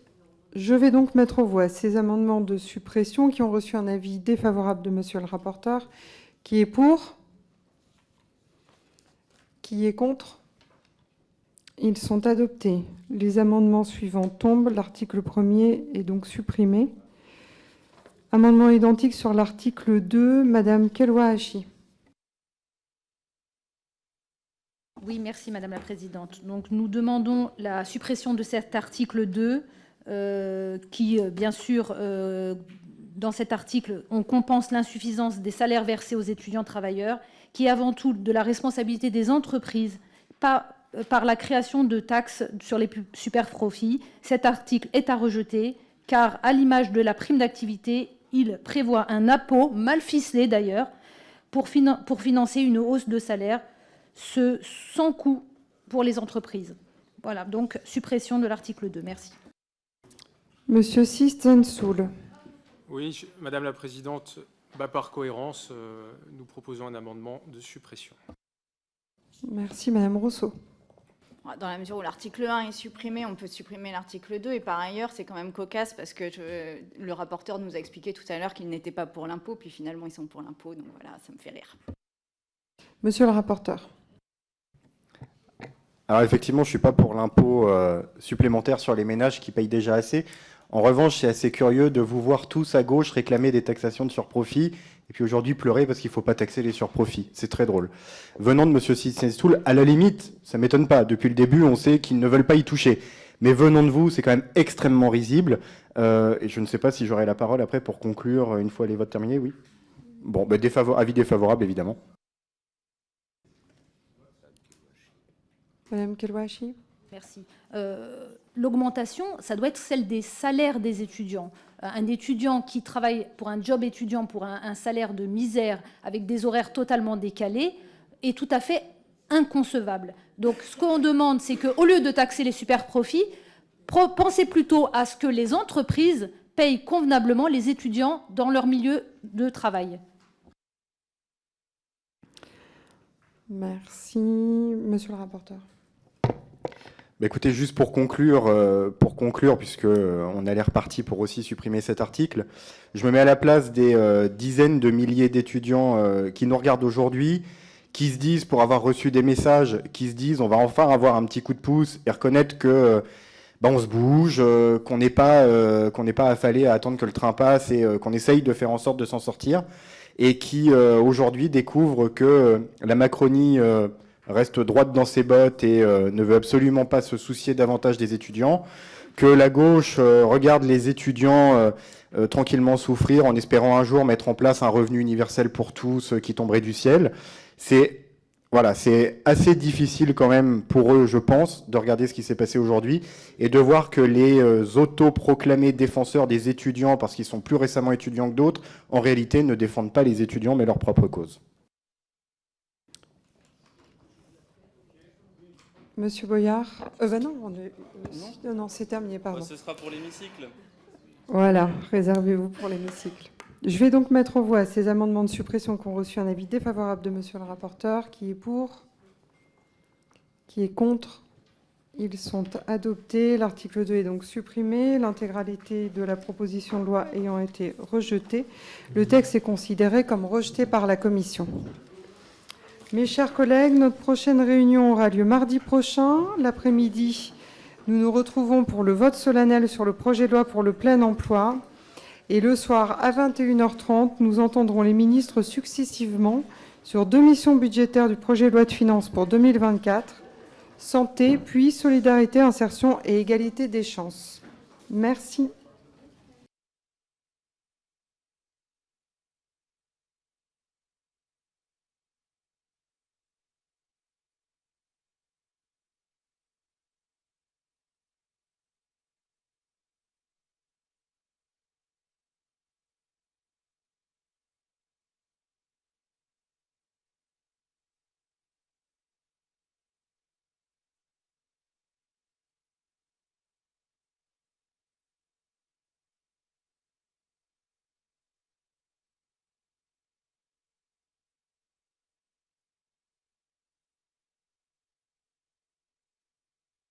Je vais donc mettre aux voix ces amendements de suppression qui ont reçu un avis défavorable de monsieur le rapporteur. Qui est pour? Qui est contre? Ils sont adoptés. Les amendements suivants tombent. L'article 1er est donc supprimé. Amendement identique sur l'article 2. Madame Keloua-Hachi. Oui, merci Madame la Présidente. Donc, nous demandons la suppression de cet article 2 qui, bien sûr, dans cet article, on compense l'insuffisance des salaires versés aux étudiants travailleurs, qui est avant tout de la responsabilité des entreprises, pas par la création de taxes sur les super profits. Cet article est à rejeter, car à l'image de la prime d'activité, il prévoit un appôt, mal ficelé d'ailleurs, pour financer une hausse de salaire, ce sans coût pour les entreprises. Voilà, donc suppression de l'article 2. Merci. Monsieur Sistensoul. Oui, Madame la Présidente, par cohérence, nous proposons un amendement de suppression. Merci Madame Rousseau. Dans la mesure où l'article 1 est supprimé, on peut supprimer l'article 2. Et par ailleurs, c'est quand même cocasse parce que le rapporteur nous a expliqué tout à l'heure qu'ils n'étaient pas pour l'impôt, puis finalement ils sont pour l'impôt. Donc voilà, ça me fait rire. Monsieur le rapporteur. Alors effectivement, je ne suis pas pour l'impôt supplémentaire sur les ménages qui payent déjà assez. En revanche, c'est assez curieux de vous voir tous à gauche réclamer des taxations de surprofit et puis aujourd'hui pleurer parce qu'il ne faut pas taxer les surprofits. C'est très drôle. Venant de M. Sestoul, à la limite, ça ne m'étonne pas. Depuis le début, on sait qu'ils ne veulent pas y toucher. Mais venant de vous, c'est quand même extrêmement risible. Et je ne sais pas si j'aurai la parole après pour conclure une fois les votes terminés. Oui. Bon, ben avis défavorable, évidemment. Madame Kelouachi. Merci. L'augmentation, ça doit être celle des salaires des étudiants. Un étudiant qui travaille pour un job étudiant pour un salaire de misère avec des horaires totalement décalés est tout à fait inconcevable. Donc ce qu'on demande, c'est qu'au lieu de taxer les super profits, pensez plutôt à ce que les entreprises payent convenablement les étudiants dans leur milieu de travail. Merci. Monsieur le rapporteur. Bah écoutez, juste pour conclure, puisque on a l'air parti pour aussi supprimer cet article, je me mets à la place des dizaines de milliers d'étudiants qui nous regardent aujourd'hui, qui se disent, pour avoir reçu des messages, qui se disent on va enfin avoir un petit coup de pouce et reconnaître que on se bouge, qu'on n'est pas affalé à attendre que le train passe et qu'on essaye de faire en sorte de s'en sortir, et qui aujourd'hui découvrent que la Macronie reste droite dans ses bottes et ne veut absolument pas se soucier davantage des étudiants, que la gauche regarde les étudiants tranquillement souffrir en espérant un jour mettre en place un revenu universel pour tous qui tomberait du ciel. C'est assez difficile quand même pour eux, je pense, de regarder ce qui s'est passé aujourd'hui et de voir que les autoproclamés défenseurs des étudiants, parce qu'ils sont plus récemment étudiants que d'autres, en réalité ne défendent pas les étudiants mais leur propre cause. Monsieur Boyard. Non, c'est terminé, pardon. Ce sera pour l'hémicycle. Voilà, réservez-vous pour l'hémicycle. Je vais donc mettre aux voix ces amendements de suppression qui ont reçu un avis défavorable de monsieur le rapporteur. Qui est pour? Qui est contre? Ils sont adoptés. L'article 2 est donc supprimé. L'intégralité de la proposition de loi ayant été rejetée, le texte est considéré comme rejeté par la commission. Mes chers collègues, notre prochaine réunion aura lieu mardi prochain. L'après-midi, nous nous retrouvons pour le vote solennel sur le projet de loi pour le plein emploi. Et le soir, à 21h30, nous entendrons les ministres successivement sur 2 missions budgétaires du projet de loi de finances pour 2024, santé, puis solidarité, insertion et égalité des chances. Merci.